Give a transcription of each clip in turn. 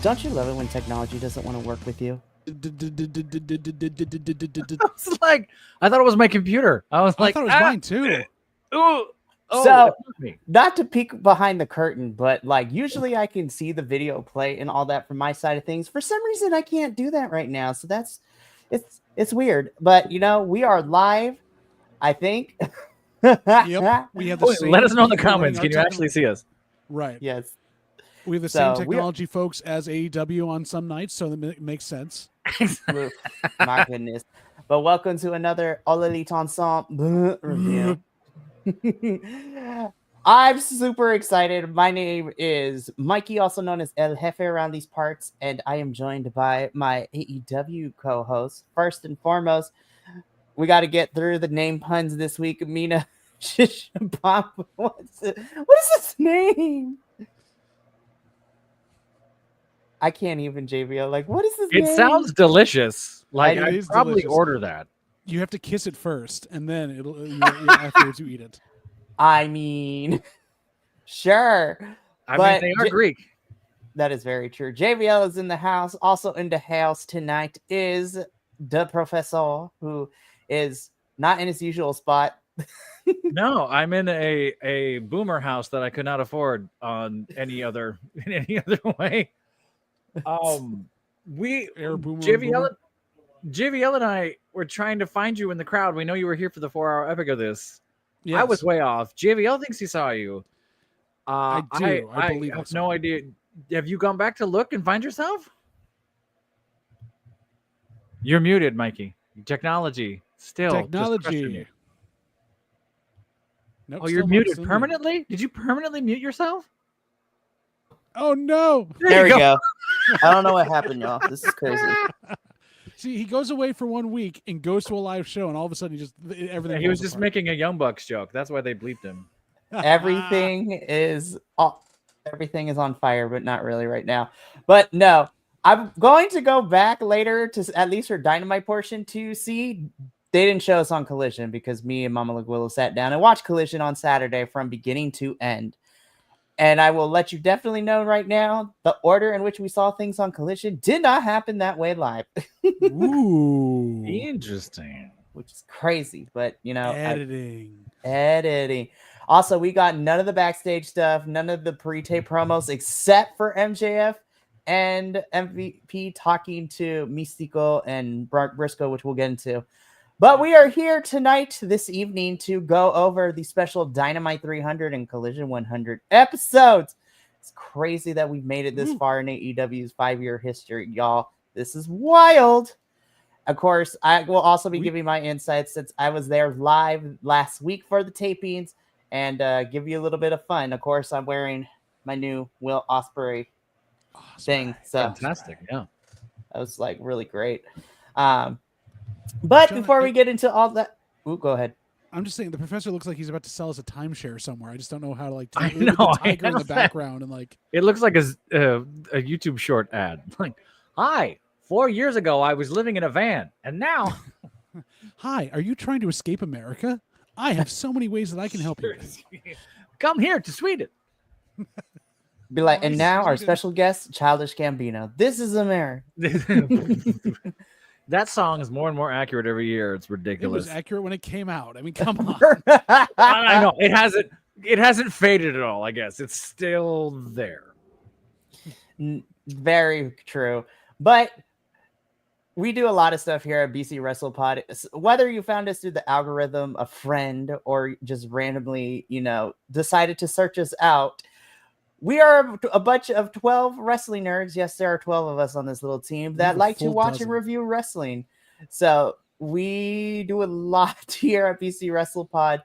Don't you love it when technology doesn't want to work with you? I was like, I thought it was my computer. I was like, I thought it was mine too. Ooh, So, it was me. not to peek behind the curtain, but like usually I can see the video play and all that from my side of things. For some reason, I can't do that right now. So it's weird. But we are live, I think. Yep, we have the same. Let us know in the people running comments. our Can you actually see us? Right. Yes. We have the So same technology folks as AEW on some nights, so that makes sense. My goodness. But welcome to another All Elite Ensemble review. I'm super excited. My name is Mikey, also known as El Jefe around these parts, and I am joined by my AEW co-host. First and foremost, we got to get through the name puns this week. Mina Shishbop. What is his name? I can't even, JBL. Like, what is his name? It sounds delicious. Like, It I'd is probably delicious. order that. You have to kiss it first, and then afterwards you eat it. I mean, sure. I But mean, they are Greek. That is very true. JBL is in the house. Also in the house tonight is the professor, who is not in his usual spot. No, I'm in a boomer house that I could not afford in any other way. Air boomer, JVL and I were trying to find you in the crowd. We know you were here for the 4-hour epic of this. Yes. I was way off. JVL thinks he saw you. I do. I believe I have so. no idea. Have you gone back to look and find yourself? You're muted, Mikey. Technology still. Technology. Nope, Oh, you're still muted muted. permanently? Did you permanently mute yourself? Oh no! There we go. I don't know what happened, y'all. This is crazy. See, he goes away for 1 week and goes to a live show, and all of a sudden, everything. He was just apart. making a Young Bucks joke. That's why they bleeped him. Everything is on fire, but not really right now. But no, I'm going to go back later to at least her Dynamite portion to see. They didn't show us on Collision because me and Mama Laguillo sat down and watched Collision on Saturday from beginning to end. And I will let you definitely know right now, the order in which we saw things on Collision did not happen that way live. Ooh, Interesting. Which is crazy, but editing. Editing. Also, we got none of the backstage stuff, none of the pre-tape promos, except for MJF and MVP talking to Mystico and Briscoe, which we'll get into. But we are here tonight, this evening, to go over the special Dynamite 300 and Collision 100 episodes. It's crazy that we've made it this far in AEW's 5-year history, y'all. This is wild. Of course, I will also be giving my insights since I was there live last week for the tapings and give you a little bit of fun. Of course, I'm wearing my new Will Ospreay thing. So Fantastic, yeah. that was like really great. But John, before we get into all that, go ahead. I'm just saying the professor looks like he's about to sell us a timeshare somewhere. I just don't know how to I with know, the tiger I in the know that. background and like. It looks like a YouTube short ad. Like, hi, 4 years ago I was living in a van, and now. Hi, are you trying to escape America? I have so many ways that I can help you. Come here to Sweden. Be like, and now our special guest, Childish Gambino. This is America. That song is more and more accurate every year. It's It ridiculous. was accurate when it came out. I mean, come on. I know it hasn't faded at all. I guess it's still there. Very true. But we do a lot of stuff here at BC WrestlePod. Whether you found us through the algorithm, a friend, or just randomly, decided to search us out, we are a bunch of 12 wrestling nerds. Yes, there are 12 of us on this little team that like to watch and review wrestling. So we do a lot here at BC WrestlePod.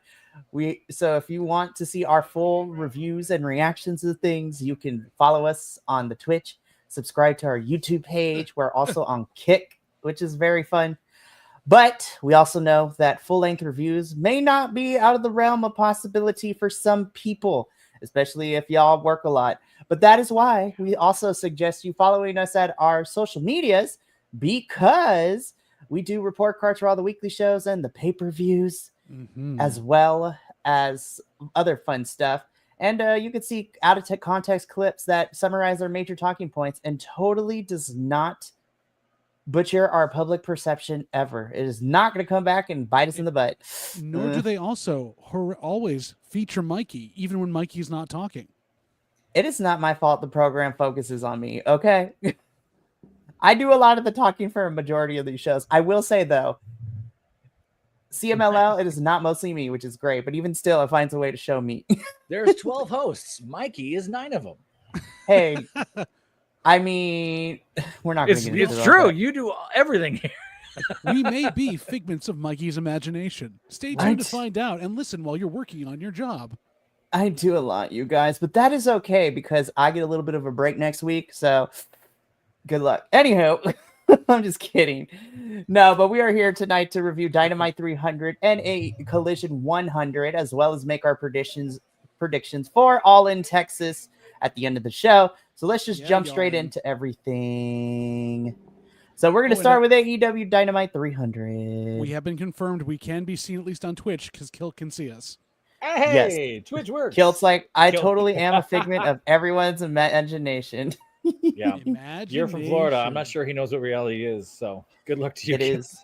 So if you want to see our full reviews and reactions to things, you can follow us on the Twitch, subscribe to our YouTube page. We're also on Kick, which is very fun. But we also know that full-length reviews may not be out of the realm of possibility for some people, especially if y'all work a lot. But that is why we also suggest you following us at our social medias, because we do report cards for all the weekly shows and the pay-per-views, as well as other fun stuff. And you can see out of context clips that summarize their major talking points and totally does not butcher our public perception ever. It is not going to come back and bite us in the butt. Nor do they also always feature Mikey, even when Mikey's not talking. It is not my fault the program focuses on me, okay? I do a lot of the talking for a majority of these shows. I will say, though, CMLL, it is not mostly me, which is great. But even still, it finds a way to show me. There's 12 hosts. Mikey is 9 of them. Hey, I mean, we're not going to get into It's true. You do everything here. We may be figments of Mikey's imagination. Stay tuned to find out and listen while you're working on your job. I do a lot, you guys, but that is okay because I get a little bit of a break next week. So good luck. Anywho, I'm just kidding. No, but we are here tonight to review Dynamite 300 and a Collision 100, as well as make our predictions for All in Texas at the end of the show. So let's just jump straight into everything. So we're going to start with AEW Dynamite 300. We have been confirmed we can be seen at least on Twitch because Kilt can see us. Hey, yes. Twitch works. Kilt's like, I totally am a figment of everyone's imagination. Yeah, you're from Florida. I'm not sure he knows what reality is. So good luck to you. It is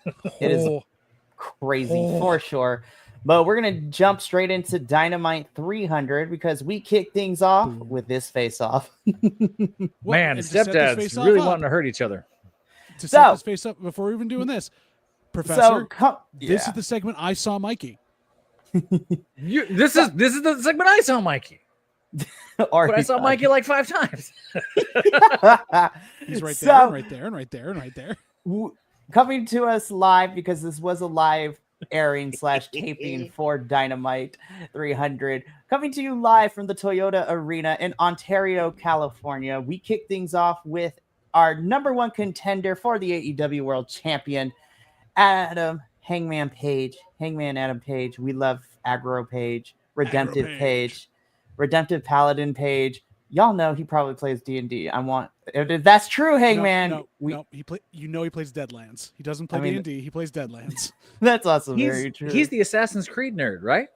crazy for sure. But we're gonna jump straight into Dynamite 300 because we kick things off with this face-off. Man, stepdads really wanting to hurt each other. To set this face up before we're even doing this, Professor, this is the segment I saw Mikey. This is the segment I saw Mikey. But I saw Mikey like 5 times. He's right there, and right there, and right there, and right there. Coming to us live because this was a live airing / taping for Dynamite 300. Coming to you live from the Toyota Arena in Ontario, California. We kick things off with our #1 contender for the AEW World Champion, Hangman Adam Page. We love Aggro Page, Redemptive Page, Redemptive Paladin Page. Y'all know he probably plays D&D. If that's true, Hangman. He plays Deadlands. He doesn't play D&D. He plays Deadlands. That's also very true. He's the Assassin's Creed nerd, right?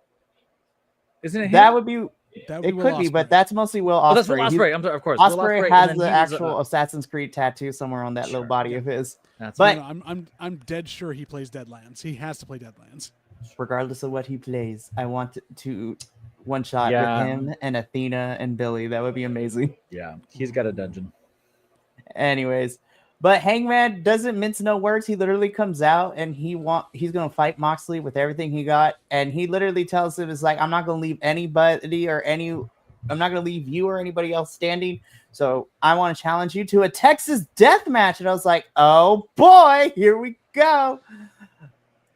Isn't it? That would be. It could be, but that's mostly Will Ospreay. That's Will Ospreay. I'm sorry, of course. Ospreay has the actual Assassin's Creed tattoo somewhere on that little body of his. I'm dead sure he plays Deadlands. He has to play Deadlands. Regardless of what he plays, I want to one shot with him and Athena and Billy. That would be amazing. Yeah, he's got a dungeon. Anyways, but Hangman doesn't mince no words. He literally comes out and he's gonna fight Moxley with everything he got, and he literally tells him, "It's like I'm not gonna leave anybody I'm not gonna leave you or anybody else standing. So I want to challenge you to a Texas death match." And I was like, "Oh boy, here we go."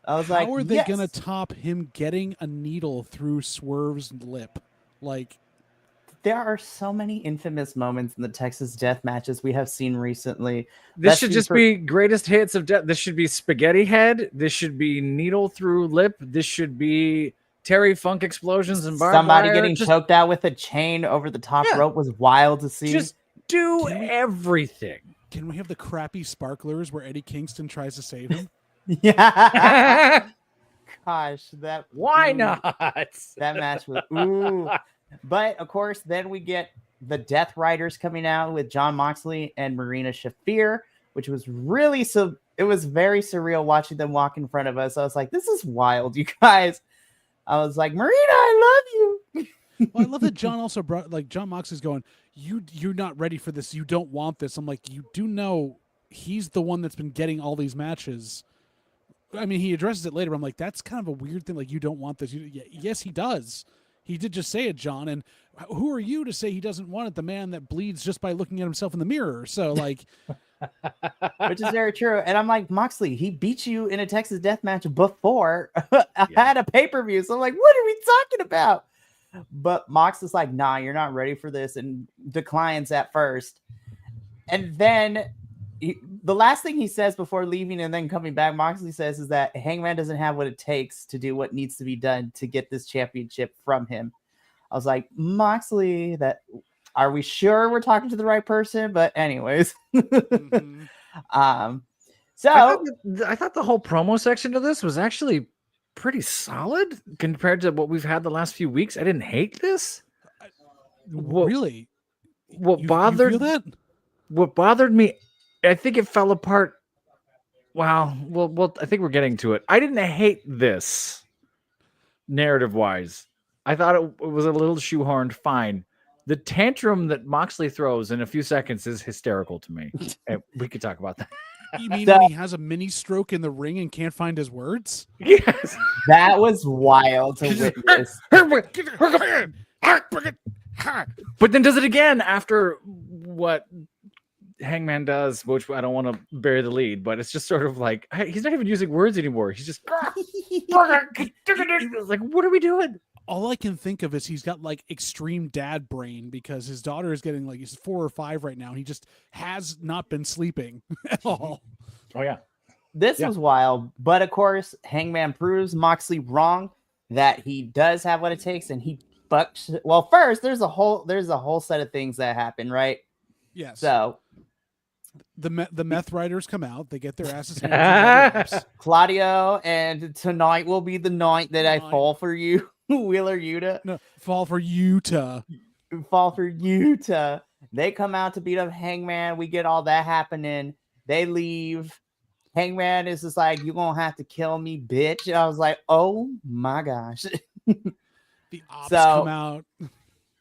I was like, how are they going to top him getting a needle through Swerve's lip? Like, there are so many infamous moments in the Texas death matches we have seen recently. This should just be greatest hits of death. This should be spaghetti head. This should be needle through lip. This should be Terry Funk explosions and barbed somebody wire. Getting choked out with a chain over the top rope was wild to see. Just do everything. Can we have the crappy sparklers where Eddie Kingston tries to save him? Yeah. Gosh, why not? That match was But of course, then we get the Death Riders coming out with Jon Moxley and Marina Shafir, which was really it was very surreal watching them walk in front of us. I was like, this is wild, you guys. I was like, Marina, I love you. Well, I love that John also brought, like, Jon Moxley's going, you're not ready for this. You don't want this. I'm like, you do know he's the one that's been getting all these matches. I mean, he addresses it later. But I'm like, that's kind of a weird thing. Like, you don't want this. Yes, he does. He did just say it, John. And who are you to say he doesn't want it? The man that bleeds just by looking at himself in the mirror. So, like, which is very true. And I'm like, Moxley, he beat you in a Texas death match before I had a pay-per-view. So I'm like, what are we talking about? But Mox is like, nah, you're not ready for this, and declines at first. And then the last thing he says before leaving and then coming back, Moxley says, is that Hangman doesn't have what it takes to do what needs to be done to get this championship from him. I was like, Moxley, are we sure we're talking to the right person? But anyways. Mm-hmm. So I thought the whole promo section of this was actually pretty solid compared to what we've had the last few weeks. I didn't hate this. Really? What You bothered feel that? what bothered me, I think it fell apart. Wow. Well, I think we're getting to it. I didn't hate this narrative wise. I thought it was a little shoehorned. Fine. The tantrum that Moxley throws in a few seconds is hysterical to me. And we could talk about that. You mean So- when he has a mini stroke in the ring and can't find his words? Yes. That was wild to witness. But then does it again after what Hangman does, which I don't want to bury the lead, but it's just sort of like he's not even using words anymore. He's just like, what are we doing? All I can think of is he's got like extreme dad brain because his daughter is getting like he's 4 or 5 right now. And he just has not been sleeping at all. Oh yeah. This Yeah. was wild, but of course, Hangman proves Moxley wrong that he does have what it takes, and he bucks. Well, first there's a whole set of things that happen, right? Yes. So The meth riders come out. They get their asses handed to them. Claudio, and tonight will be the night that I Tonight. fall for you, Wheeler Yuta. No, fall for Utah. Fall for Yuta. They come out to beat up Hangman. We get all that happening. They leave. Hangman is just like, you're gonna have to kill me, bitch. I was like, oh my gosh. The ops So- come out.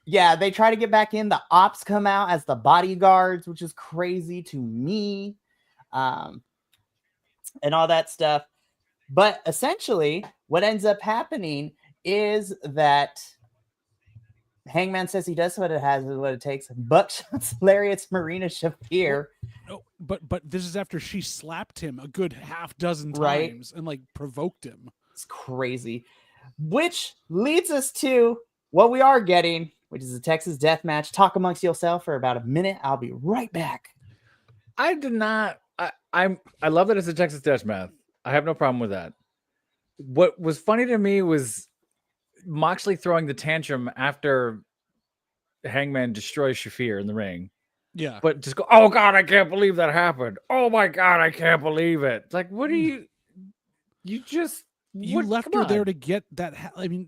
Yeah, they try to get back in. The ops come out as the bodyguards, which is crazy to me, and all that stuff. But essentially, what ends up happening is that Hangman says he does what it takes. Buckshots, lariats, Marina Shafir. No, but this is after she slapped him a good half dozen Right. times and like provoked him. It's crazy. Which leads us to what we are getting, which is a Texas death match. Talk amongst yourself for about a minute. I'll be right back. I did not. I love that it's a Texas Death Match. I have no problem with that. What was funny to me was Moxley throwing the tantrum after Hangman destroys Shafir in the ring, Yeah. but just go, "Oh God, I can't believe that happened! Oh my God, I can't believe it!" Like, what do you? You just You what- left come her there on. to get that. I mean,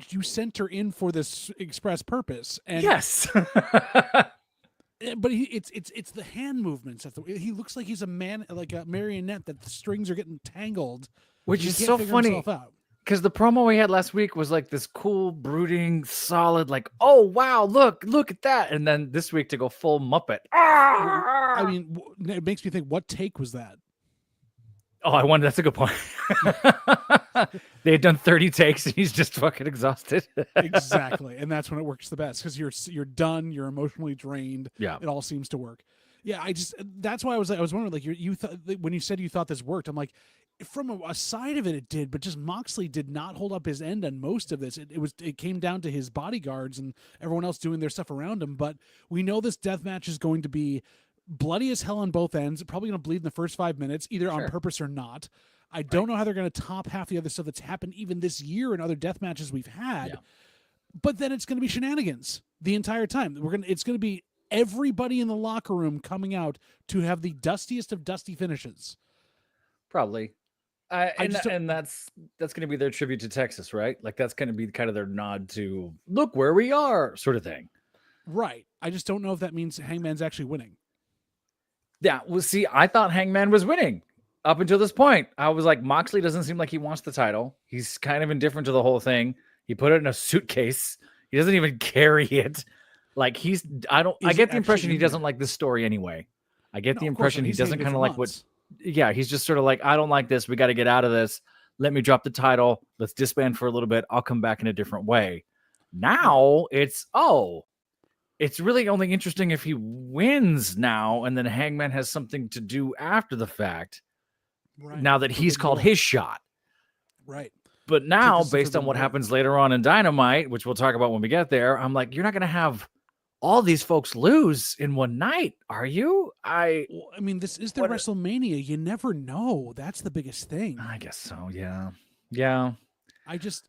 you sent her in for this express purpose. And Yes. but it's the hand movements. He looks like he's a man, like a marionette that the strings are getting tangled. Which He is can't so figure funny. himself out. Because the promo we had last week was like this cool, brooding, solid, like, oh wow, look at that. And then this week to go full Muppet. I mean, it makes me think, what take was that? Oh, I wonder. That's a good point. They had done 30 takes and he's just fucking exhausted. Exactly, and that's when it works the best because you're done, you're emotionally drained. Yeah. It all seems to work. Yeah, that's why I was wondering, like, you thought when you said you thought this worked, I'm like, from a side of it did, but just Moxley did not hold up his end on most of this. It came down to his bodyguards and everyone else doing their stuff around him. But we know this death match is going to be bloody as hell on both ends. Probably going to bleed in the first 5 minutes, either on purpose or not. I don't know how they're going to top half the other stuff that's happened even this year in other death matches we've had. Yeah. But then it's going to be shenanigans the entire time. It's going to be everybody in the locker room coming out to have the dustiest of dusty finishes. Probably. And just don't- that's going to be their tribute to Texas, right? Like that's going to be kind of their nod to look where we are, sort of thing. Right. I just don't know if that means Hangman's actually winning. Yeah. Well, see, I thought Hangman was winning up until this point. I was like, Moxley doesn't seem like he wants the title. He's kind of indifferent to the whole thing. He put it in a suitcase. He doesn't even carry it. Like I get the impression he doesn't like this story anyway. I get the impression he doesn't kind of like what. Yeah, he's just sort of like, I don't like this. We got to get out of this. Let me drop the title. Let's disband for a little bit. I'll come back in a different way. Now it's really only interesting if he wins now, and then Hangman has something to do after the fact. Right. Now that he's called his shot. Right. But now, this is for based the on what war. happens later on in Dynamite, which we'll talk about when we get there, I'm like, you're not going to have all these folks lose in one night, are you? Well, I mean, this is their What- WrestleMania. You never know. That's the biggest thing. I guess so. Yeah. Yeah. I just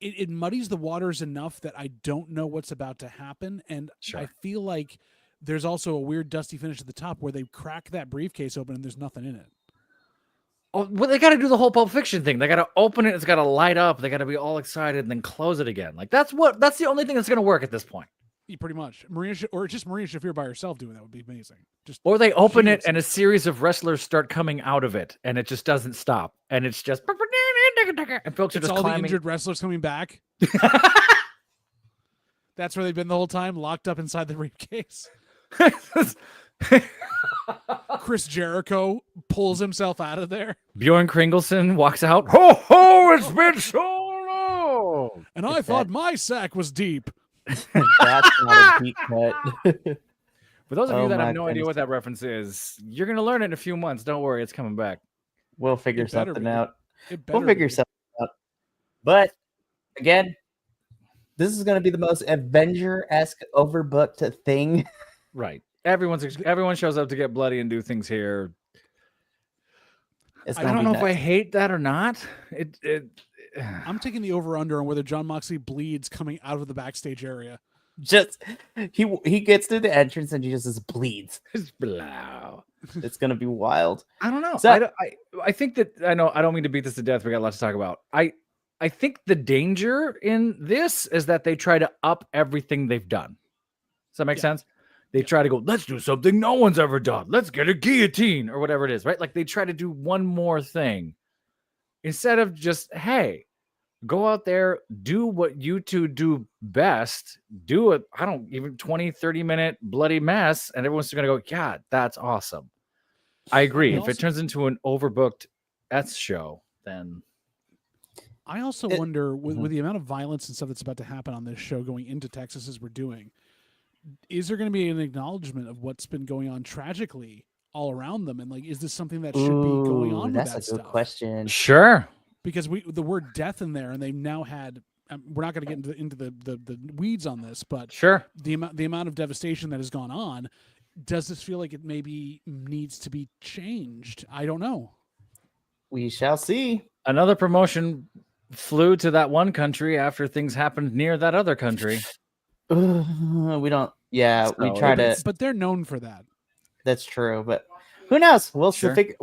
it muddies the waters enough that I don't know what's about to happen, and Sure. I feel like there's also a weird dusty finish at the top where they crack that briefcase open and there's nothing in it. Oh, well, they got to do the whole Pulp Fiction thing. They got to open it. It's got to light up. They got to be all excited and then close it again. Like that's the only thing that's going to work at this point. Pretty much. Maria Shafir by herself doing that would be amazing. Or they open it and a series of wrestlers start coming out of it and it just doesn't stop. And it's just and folks are just all climbing. The injured wrestlers coming back. That's where they've been the whole time, locked up inside the briefcase. Chris Jericho pulls himself out of there. Bjorn Kringleson walks out. Ho ho! It's been so long. And I thought my sack was deep. That's not a deep cut. For those of you that have no idea what that reference is, you're gonna learn it in a few months. Don't worry, it's coming back. We'll figure something out. We'll figure something out. But again, this is going to be the most Avenger-esque overbooked thing. Right. Everyone shows up to get bloody and do things here. I don't know if I hate that or not. I'm taking the over-under on whether Jon Moxley bleeds coming out of the backstage area. Just he gets through the entrance and he just bleeds. It's gonna be wild. I don't know. So, I think that I don't mean to beat this to death. We got a lot to talk about. I think the danger in this is that they try to up everything they've done. Does that make sense? They try to go, let's do something no one's ever done. Let's get a guillotine or whatever it is, right? Like they try to do one more thing instead of just, hey, go out there, do what you two do best, do it. I don't even 20, 30-minute bloody mess. And everyone's going to go, yeah, that's awesome. I agree. If it turns into an overbooked S show, then... I also wonder, with the amount of violence and stuff that's about to happen on this show going into Texas as we're doing, is there going to be an acknowledgement of what's been going on tragically all around them? And like, is this something that should be going on with that stuff? That's a good question. Sure. Because the word death in there, and they've now had, we're not going to get into the weeds on this, but sure, the amount of devastation that has gone on, does this feel like it maybe needs to be changed? I don't know. We shall see. Another promotion flew to that one country after things happened near that other country. We don't. Yeah, we try to. But they're known for that. That's true. But who knows? We'll see.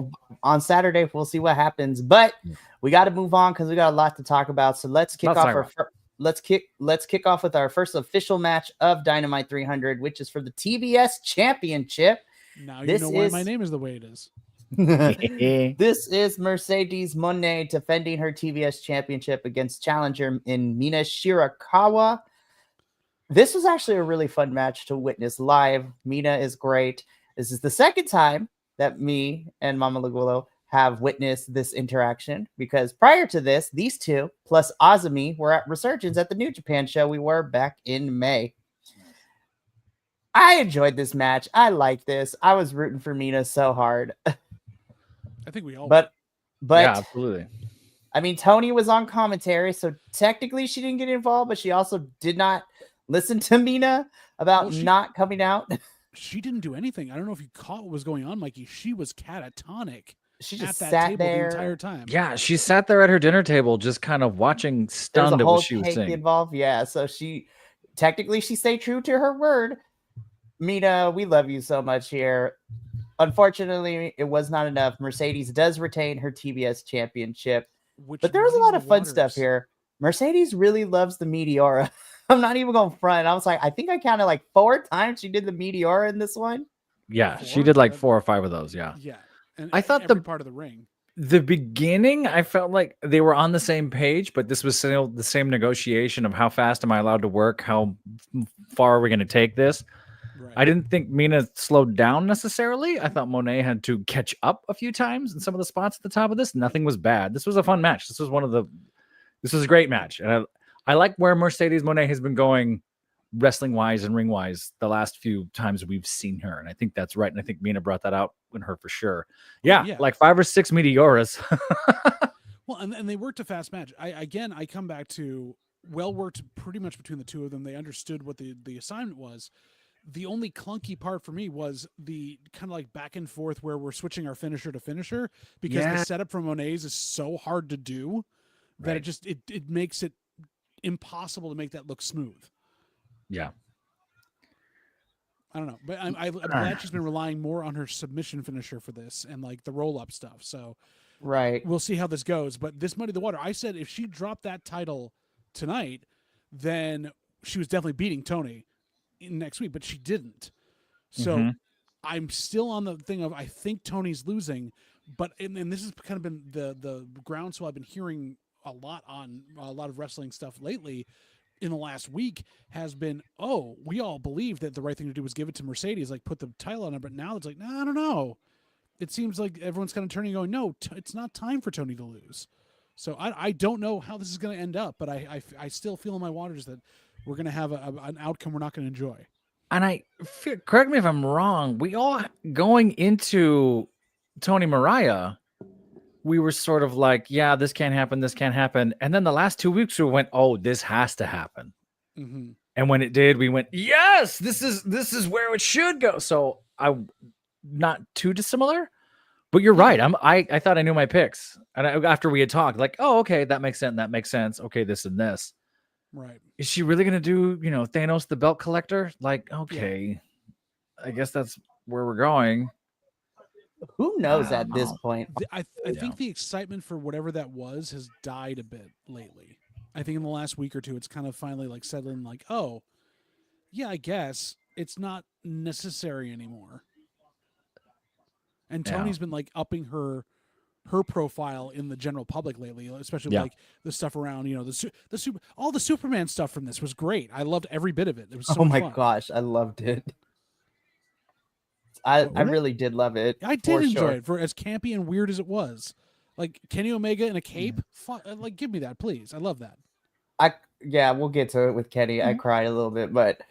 On Saturday, we'll see what happens. But we got to move on because we got a lot to talk about. So let's kick off let's kick off with our first official match of Dynamite 300, which is for the TBS Championship. Now you know why my name is the way it is. This is Mercedes Moné defending her TBS championship against challenger in Mina Shirakawa. This was actually a really fun match to witness live. Mina is great. This is the second time that me and Mama Lagulo have witnessed this interaction because prior to this, these two plus Azumi were at Resurgence at the New Japan show we were back in May. I enjoyed this match. I like this. I was rooting for Mina so hard. I think we all. But yeah, absolutely. I mean, Tony was on commentary, so technically she didn't get involved, but she also did not listen to Mina about not coming out. She didn't do anything. I don't know if you caught what was going on, Mikey. She was catatonic. She just at that sat table there the entire time. Yeah, she sat there at her dinner table, just kind of watching, stunned at what she was saying. Involved, yeah. So she stayed true to her word. Mina, we love you so much here. Unfortunately, it was not enough. Mercedes does retain her TBS championship, but there was a lot of fun stuff here. Mercedes really loves the Meteora. I'm not even going front. I was like, I think I counted like 4 times she did the Meteora in this one. Yeah, she did like 4 or 5 of those. Yeah. Yeah. And I thought every part of the ring. The beginning, I felt like they were on the same page, but this was still the same negotiation of how fast am I allowed to work? How far are we going to take this? Right. I didn't think Mina slowed down necessarily. I thought Monet had to catch up a few times in some of the spots at the top of this. Nothing was bad. This was a fun match. This was a great match. And I like where Mercedes Moné has been going wrestling wise and ring wise the last few times we've seen her. And I think that's right. And I think Mina brought that out in her for sure. Yeah. Like 5 or 6 Meteoras. Well, and they worked a fast match. I come back to well worked pretty much between the two of them. They understood what the assignment was. The only clunky part for me was the kind of like back and forth where we're switching our finisher to finisher because the setup from Monet's is so hard to do that it makes it impossible to make that look smooth. Yeah. I don't know, but I'm glad she's been relying more on her submission finisher for this and like the roll up stuff. So Right. We'll see how this goes. But this muddied the water. I said if she dropped that title tonight, then she was definitely beating Tony next week, but she didn't. So Mhm. I'm still on the thing of I think Tony's losing, but and this has kind of been the groundswell I've been hearing a lot on a lot of wrestling stuff lately in the last week has been, oh, we all believed that the right thing to do was give it to Mercedes, like put the title on her, but now it's like, no, I don't know. It seems like everyone's kind of turning and going, no, it's not time for Tony to lose. So I don't know how this is going to end up, but I still feel in my waters that we're going to have an outcome we're not going to enjoy. And correct me if I'm wrong. We all going into Tony Mariah, we were sort of like, yeah, this can't happen, this can't happen. And then the last 2 weeks we went, oh, this has to happen. Mm-hmm. And when it did, we went, yes, this is where it should go. So not too dissimilar, but you're right. I thought I knew my picks, and after we had talked, like, oh, okay, that makes sense. That makes sense. Okay, this and this. Right. Is she really gonna do, Thanos the belt collector? Like, okay, I guess that's where we're going. Who knows I at don't this know. point? I think the excitement for whatever that was has died a bit lately. I think in the last week or two, it's kind of finally like settling. Like, oh, yeah, I guess it's not necessary anymore. And Yeah. Tony's been like upping her profile in the general public lately, especially Yeah. like the stuff around, all the Superman stuff from this was great. I loved every bit of it. It was so Oh much my fun. gosh, I loved it. I Really? really did love it. I did enjoy it for as campy and weird as it was. Like Kenny Omega in a cape, like give me that, please. I love that. Yeah, we'll get to it with Kenny. I Mhm. cried a little bit, but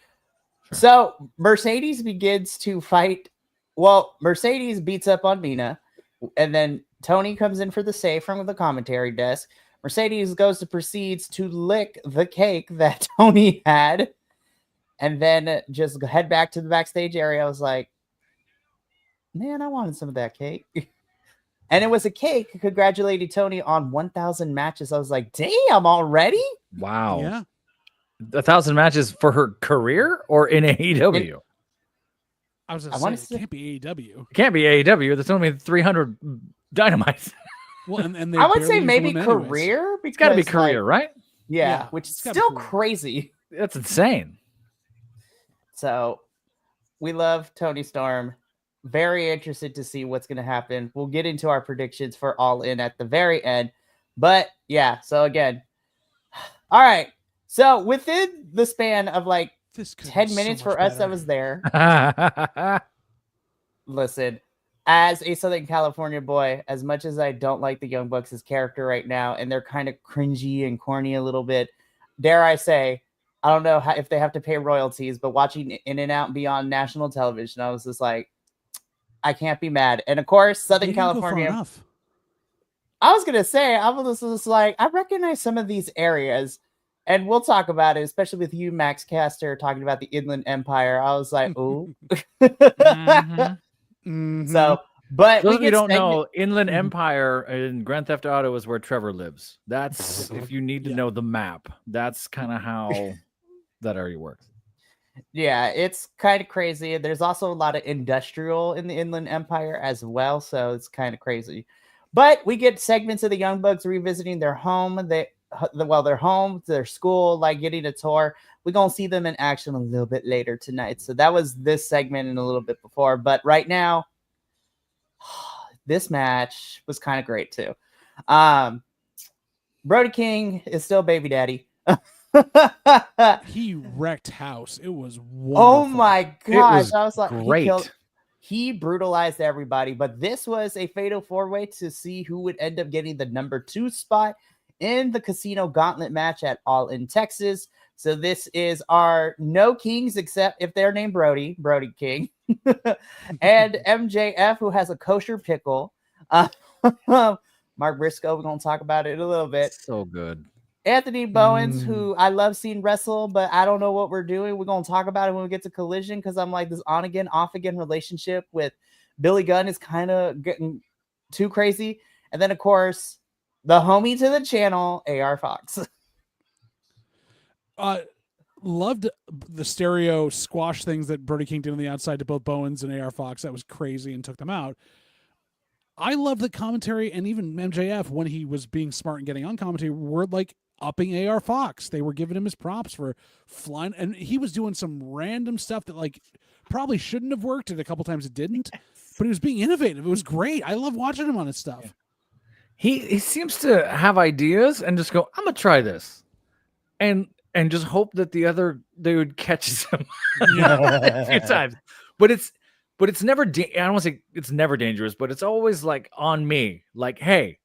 Sure. so Mercedes begins to fight. Well, Mercedes beats up on Mina, and then Tony comes in for the save from the commentary desk. Mercedes proceeds to lick the cake that Tony had, and then just head back to the backstage area. I was like, man, I wanted some of that cake. And it was a cake congratulating Tony on 1,000 matches. I was like, damn, already? Wow. Yeah. 1,000 matches for her career or in AEW? I was I going wanna to say, say- it can't be AEW. It can't be AEW. There's only 300 Dynamites. Well, and they I would barely say use maybe women anyways. career. Because, It's got to be like, career, right? yeah, Yeah, which is it's gotta be still career. crazy. That's insane. So we love Tony Storm. Very interested to see what's going to happen. We'll get into our predictions for All In at the very end. But yeah, so again, all right. So within the span of like This could be 10 so minutes much for us that better. was there, yeah. listen, as a Southern California boy, as much as I don't like the Young Bucks' character right now, and they're kind of cringy and corny a little bit, dare I say, I don't know if they have to pay royalties, but watching In and Out Beyond national television, I was just like, I can't be mad. And of course, Southern They didn't go far California. enough. I was gonna say, I was just like, I recognize some of these areas, and we'll talk about it, especially with you, Max Caster, talking about the Inland Empire. I was like, ooh. Mhm. So, but For those we of you get don't segment- know, Inland Empire in Grand Theft Auto is where Trevor lives. That's if you need to Yeah. know the map. That's kind of how that area works. Yeah, it's kind of crazy. There's also a lot of industrial in the Inland Empire as well, so it's kind of crazy. But we get segments of the Young Bucks revisiting their home. Their home, their school, like getting a tour. We're gonna see them in action a little bit later tonight. So that was this segment and a little bit before. But right now, this match was kind of great too. Brody King is still baby daddy. He wrecked house. It was wonderful. Oh my gosh. was I was like, great. He brutalized everybody, but this was a fatal four-way to see who would end up getting the number 2 spot in the Casino Gauntlet match at All In Texas. So this is our no kings except if they're named Brody King, and MJF, who has a kosher pickle. Mark Briscoe, we're going to talk about it in a little bit. So good. Anthony Bowens, who I love seeing wrestle, but I don't know what we're doing. We're going to talk about it when we get to Collision, because I'm like, this on again, off again relationship with Billy Gunn is kind of getting too crazy. And then, of course, the homie to the channel, AR Fox. Loved the stereo squash things that Brody King did on the outside to both Bowens and AR Fox. That was crazy and took them out. I love the commentary, and even MJF, when he was being smart and getting on commentary, were like upping AR Fox. They were giving him his props for flying, and he was doing some random stuff that like probably shouldn't have worked, and a couple times it didn't. But he was being innovative. It was great. I love watching him on his stuff. He seems to have ideas and just go, I'm gonna try this, and just hope that the other dude catches him a few times. But it's never. I don't want to say it's never dangerous, but it's always like on me. Like, hey,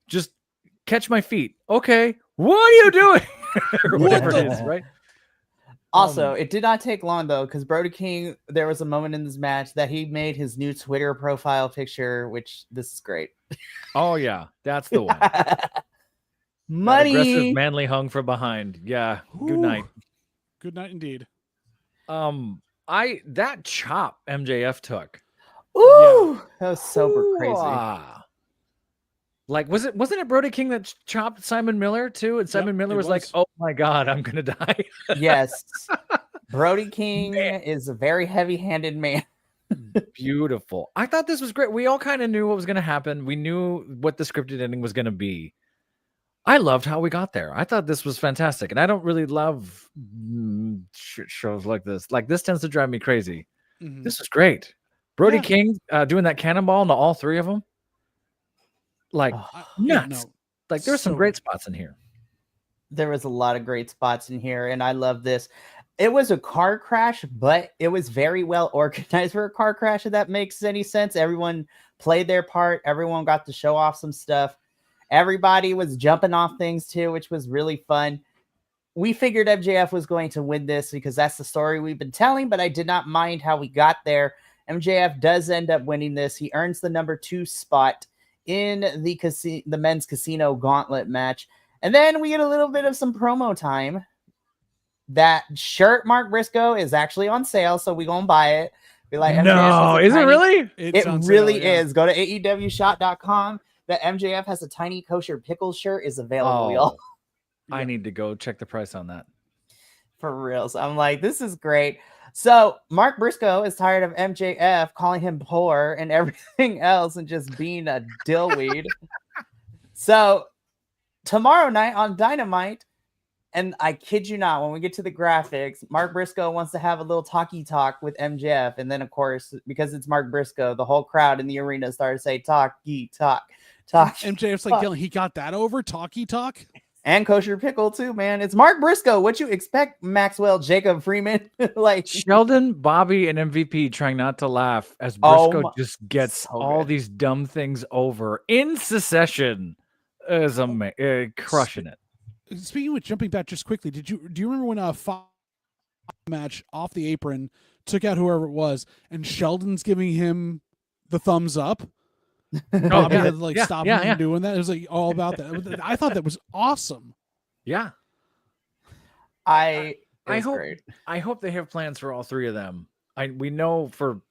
just catch my feet. Okay, what are you doing? Or whatever it is, right? Also, it did not take long though, because Brody King, there was a moment in this match that he made his new Twitter profile picture, which this is great. Oh yeah, that's the one. Money, that aggressive, manly hung from behind. Yeah. Good night. Good night indeed. That chop MJF took. Ooh, that was super crazy. Like, wasn't it Brody King that chopped Simon Miller too? And Simon Miller was like, "Oh my God, I'm gonna die." Yes, Brody King is a very heavy-handed man. Beautiful. I thought this was great. We all kind of knew what was gonna happen. We knew what the scripted ending was gonna be. I loved how we got there. I thought this was fantastic, and I don't really love shows like this. Like this tends to drive me crazy. Mm-hmm. This was great. Brody King doing that cannonball into all three of them. Like nuts. Like there's some great spots in here. There was a lot of great spots in here, and I love this. It was a car crash, but it was very well organized for a car crash, if that makes any sense. Everyone played their part. Everyone got to show off some stuff. Everybody was jumping off things too, which was really fun. We figured MJF was going to win this because that's the story we've been telling, but I did not mind how we got there. MJF does end up winning this. He earns the number 2 spot in the men's casino gauntlet match. And then we get a little bit of some promo time. That shirt, Mark Briscoe, is actually on sale, so we gonna buy it. Be like, no, is it really? It really is. Go to AEWshop.com. The MJF has a tiny kosher pickle shirt is available, y'all. I need to go check the price on that. For real. So I'm like, this is great. So Mark Briscoe is tired of MJF calling him poor and everything else and just being a dillweed. So tomorrow night on Dynamite, and I kid you not, when we get to the graphics, Mark Briscoe wants to have a little talkie talk with MJF. And then, of course, because it's Mark Briscoe, the whole crowd in the arena started to say, talkie talk. MJF's like yelling, he got that over? Talkie talk? And kosher pickle, too, man. It's Mark Briscoe. What you expect, Maxwell Jacob Freeman? Like Sheldon, Bobby, and MVP trying not to laugh as Briscoe just gets all these dumb things over in succession. Is crushing it. Speaking with jumping back just quickly, do you remember when a match off the apron took out whoever it was, and Sheldon's giving him the thumbs up? Bobby had to stop him from doing that. It was like all about that. I thought that was awesome. Yeah, I hope they have plans for all three of them. We know for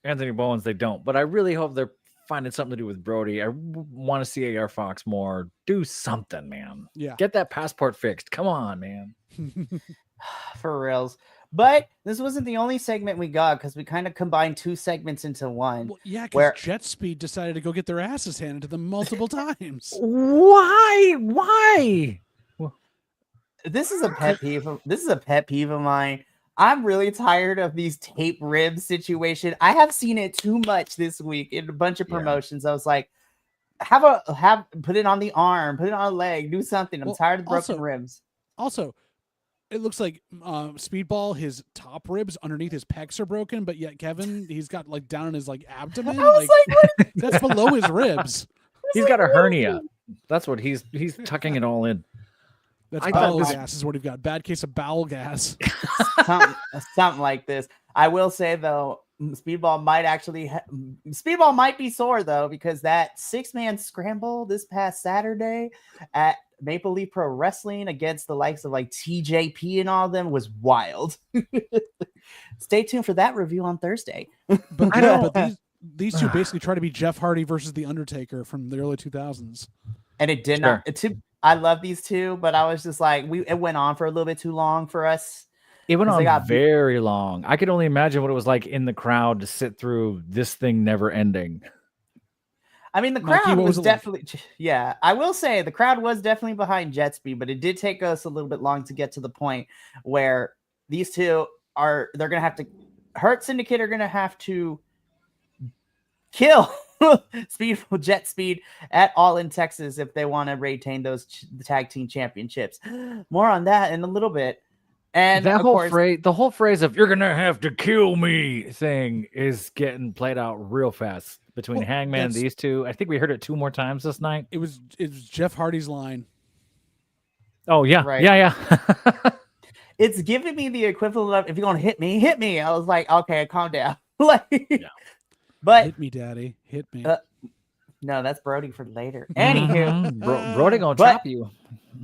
Anthony Bowens they don't, but I really hope they're finding something to do with Brody. I want to see AR Fox more. Do something, man. Yeah. Get that passport fixed. Come on, man. For reals. But this wasn't the only segment we got because we kind of combined 2 segments into one. Well, yeah, because Jet Speed decided to go get their asses handed to them multiple times. Why? This is a pet peeve. This is a pet peeve of mine. I'm really tired of these tape rib situation. I have seen it too much this week in a bunch of promotions. I was like, put it on the arm, put it on a leg, do something. I'm tired of broken ribs. Also, it looks like Speedball, his top ribs underneath his pecs are broken, but yet Kevin, he's got like down in his like abdomen. I was like that's below his ribs. He's got a hernia. That's what he's tucking it all in. That's bowel gas is what he's got. Bad case of bowel gas. something like this. I will say though, Speedball might be sore though, because that 6-man scramble this past Saturday at Maple Leaf Pro Wrestling against the likes of like TJP and all of them was wild. Stay tuned for that review on Thursday. But these two basically try to be Jeff Hardy versus The Undertaker from the early 2000s. And it did not. I love these two, but I was just like, it went on for a little bit too long for us. It went on very long. I could only imagine what it was like in the crowd to sit through this thing never ending. I mean, the Mikey, crowd what was was it like? definitely, yeah, I will say the crowd was definitely behind Jet Speed, but it did take us a little bit long to get to the point where these two they're going to have to, Hurt Syndicate are going to have to kill Jet Speed at All in Texas if they want to retain those tag team championships. More on that in a little bit. And That of whole course, phrase, the whole phrase of "you're gonna have to kill me" thing is getting played out real fast between Well, Hangman and that's- these two. I think we heard it 2 more times this night. It was Jeff Hardy's line. Oh yeah, Right. yeah. it's giving me the equivalent of, if you're going to hit me, hit me. I was like, okay, calm down. Like, but Hit me, daddy. Hit me. no, that's Brody for later. Anywho, Mhm. Brody gonna But- chop you.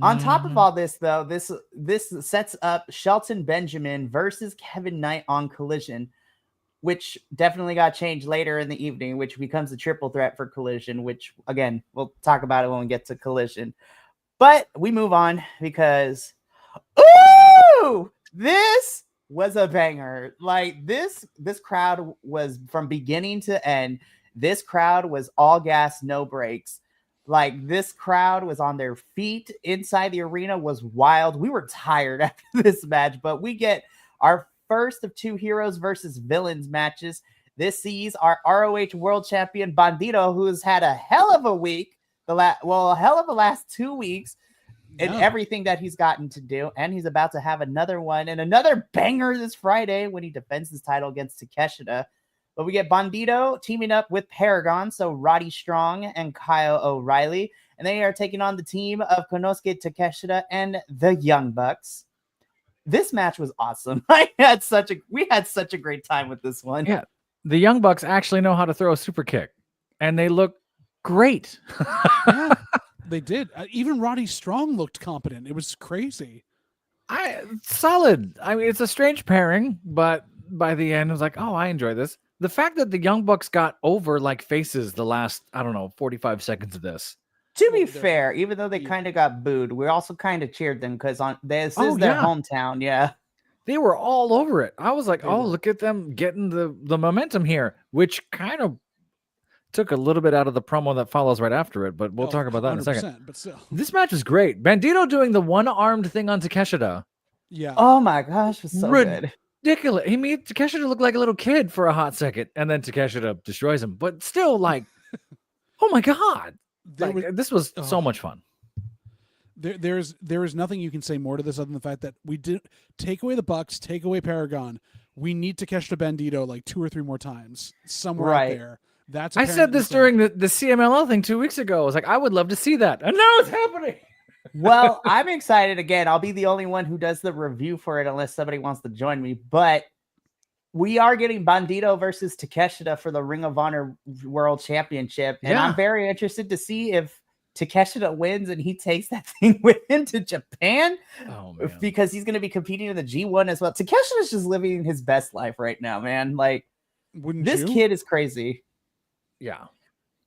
on top of Mhm. all this, though, this sets up Shelton Benjamin versus Kevin Knight on Collision, which definitely got changed later in the evening, which becomes a triple threat for Collision, which, again, we'll talk about it when we get to Collision. But we move on because, ooh, this was a banger. Like, this crowd was, from beginning to end, this crowd was all gas, no brakes. Like, this crowd was on their feet inside the arena, was wild. We were tired after this match, but we get our first of 2 heroes versus villains matches. This sees our ROH World Champion Bandito, who has had a hell of a week, a hell of a last 2 weeks in everything that he's gotten to do, and he's about to have another one and another banger this Friday when he defends his title against Takeshita. But we get Bandito teaming up with Paragon, so Roddy Strong and Kyle O'Reilly, and they are taking on the team of Konosuke Takeshita and the Young Bucks. This match was awesome. We had such a great time with this one. Yeah, the Young Bucks actually know how to throw a super kick, and they look great. Yeah, they did. Even Roddy Strong looked competent. It was crazy. Solid. I mean, it's a strange pairing, but by the end, it was like, oh, I enjoy this. The fact that the Young Bucks got over like faces the last, 45 seconds of this. To be fair, even though they kind of got booed, we also kind of cheered them because this is their hometown. Yeah. They were all over it. I was like, look at them getting the momentum here, which kind of took a little bit out of the promo that follows right after it, but we'll talk about that in a second. But still. This match was great. Bandito doing the one-armed thing on Takeshita. Yeah. Oh my gosh, it was so good. Ridiculous. He made Takeshita look like a little kid for a hot second, and then Takeshita destroys him. But still, like, oh my god, this was so much fun. There is nothing you can say more to this other than the fact that we did take away the Bucks, take away Paragon. We need Takeshita Bandito like 2 or 3 more times somewhere out there. That's I said this during the CMLL thing 2 weeks ago. I was like, I would love to see that, and now it's happening. Well, I'm excited again. I'll be the only one who does the review for it unless somebody wants to join me. But we are getting Bandito versus Takeshita for the Ring of Honor World Championship. And I'm very interested to see if Takeshita wins and he takes that thing with him to Japan. Oh, man. Because he's going to be competing in the G1 as well. Takeshita is just living his best life right now, man. Like, this kid is crazy. Yeah.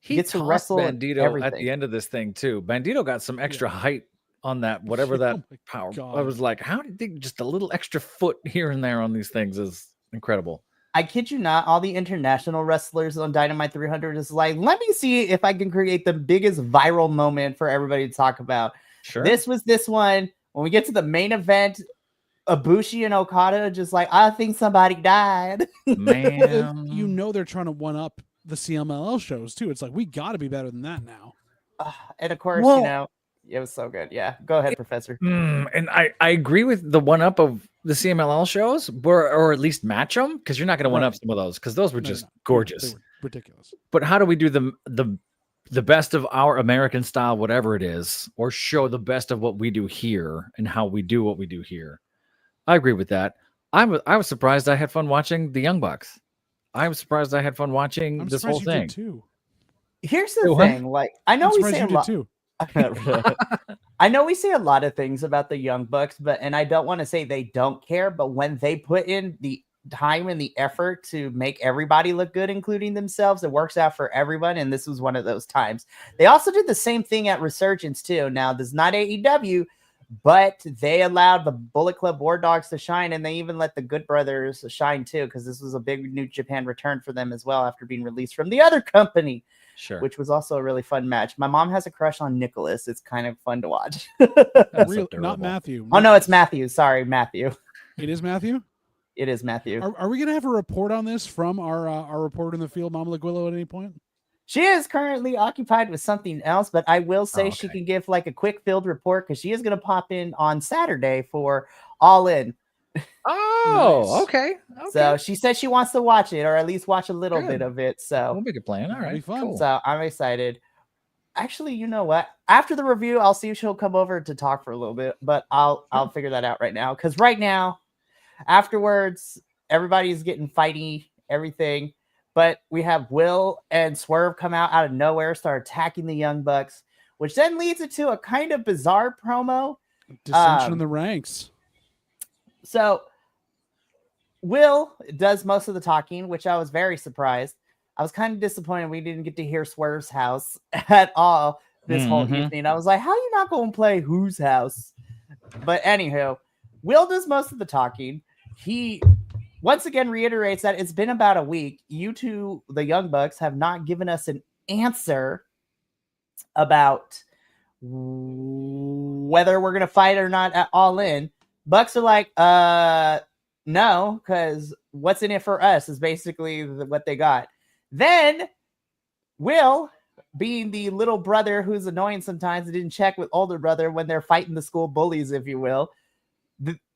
He gets to wrestle Bandito at the end of this thing too. Bandito got some extra height on that, whatever that power. God. I was like, how did they just a little extra foot here and there on these things is incredible. I kid you not, all the international wrestlers on Dynamite 300 is like, let me see if I can create the biggest viral moment for everybody to talk about. Sure. This was this one. When we get to the main event, Ibushi and Okada just like, I think somebody died. Man. You know they're trying to one up the CMLL shows too. It's like, we got to be better than that now. And of course, you know, it was so good. Yeah, go ahead, Professor. And I agree with the one up of the CMLL shows, or at least match them, because you're not going to one up some of those, because those were just gorgeous. They were ridiculous. But how do we do the best of our American style, whatever it is, or show the best of what we do here and how we do what we do here? I agree with that. I was surprised I had fun watching the Young Bucks. I was surprised I had fun watching this whole thing too. Here's the thing, like, I know we say a lot too. I know we say a lot of things about the Young Bucks, and I don't want to say they don't care, but when they put in the time and the effort to make everybody look good, including themselves, it works out for everyone, and this was one of those times. They also did the same thing at Resurgence too. Now, this is not AEW, but they allowed the Bullet Club War Dogs to shine, and they even let the Good Brothers shine too, because this was a big New Japan return for them as well after being released from the other company. Sure. which was also a really fun match. My mom has a crush on Nicholas. It's kind of fun to watch. That's Not adorable. Matthew. Oh, no, it's Matthew. Sorry, Matthew. It is Matthew? It is Matthew. Are we going to have a report on this from our reporter in the field, Mama Laguillo, at any point? She is currently occupied with something else, but I will say she okay. can give like a quick field report because she is going to pop in on Saturday for All In. Oh, Nice. okay. So she said she wants to watch it, or at least watch a little Good. bit of it. So We'll make a plan. All That'll be right. fun. Cool. So I'm excited. Actually, you know what? After the review, I'll see if she'll come over to talk for a little bit, but I'll figure that out right now. Because right now, afterwards, everybody's getting fighty, everything. But we have Will and Swerve come out of nowhere, start attacking the Young Bucks, which then leads into a kind of bizarre promo. Dissension in the ranks. So Will does most of the talking, which I was very surprised. I was kind of disappointed we didn't get to hear Swerve's house at all this whole evening. I was like, how are you not going to play Whose House? But anywho, Will does most of the talking. He once again reiterates that it's been about a week. You two, the Young Bucks, have not given us an answer about whether we're going to fight or not at All In. Bucks are like, no, because what's in it for us is basically what they got. Then Will, being the little brother who's annoying sometimes and didn't check with older brother when they're fighting the school bullies, if you will,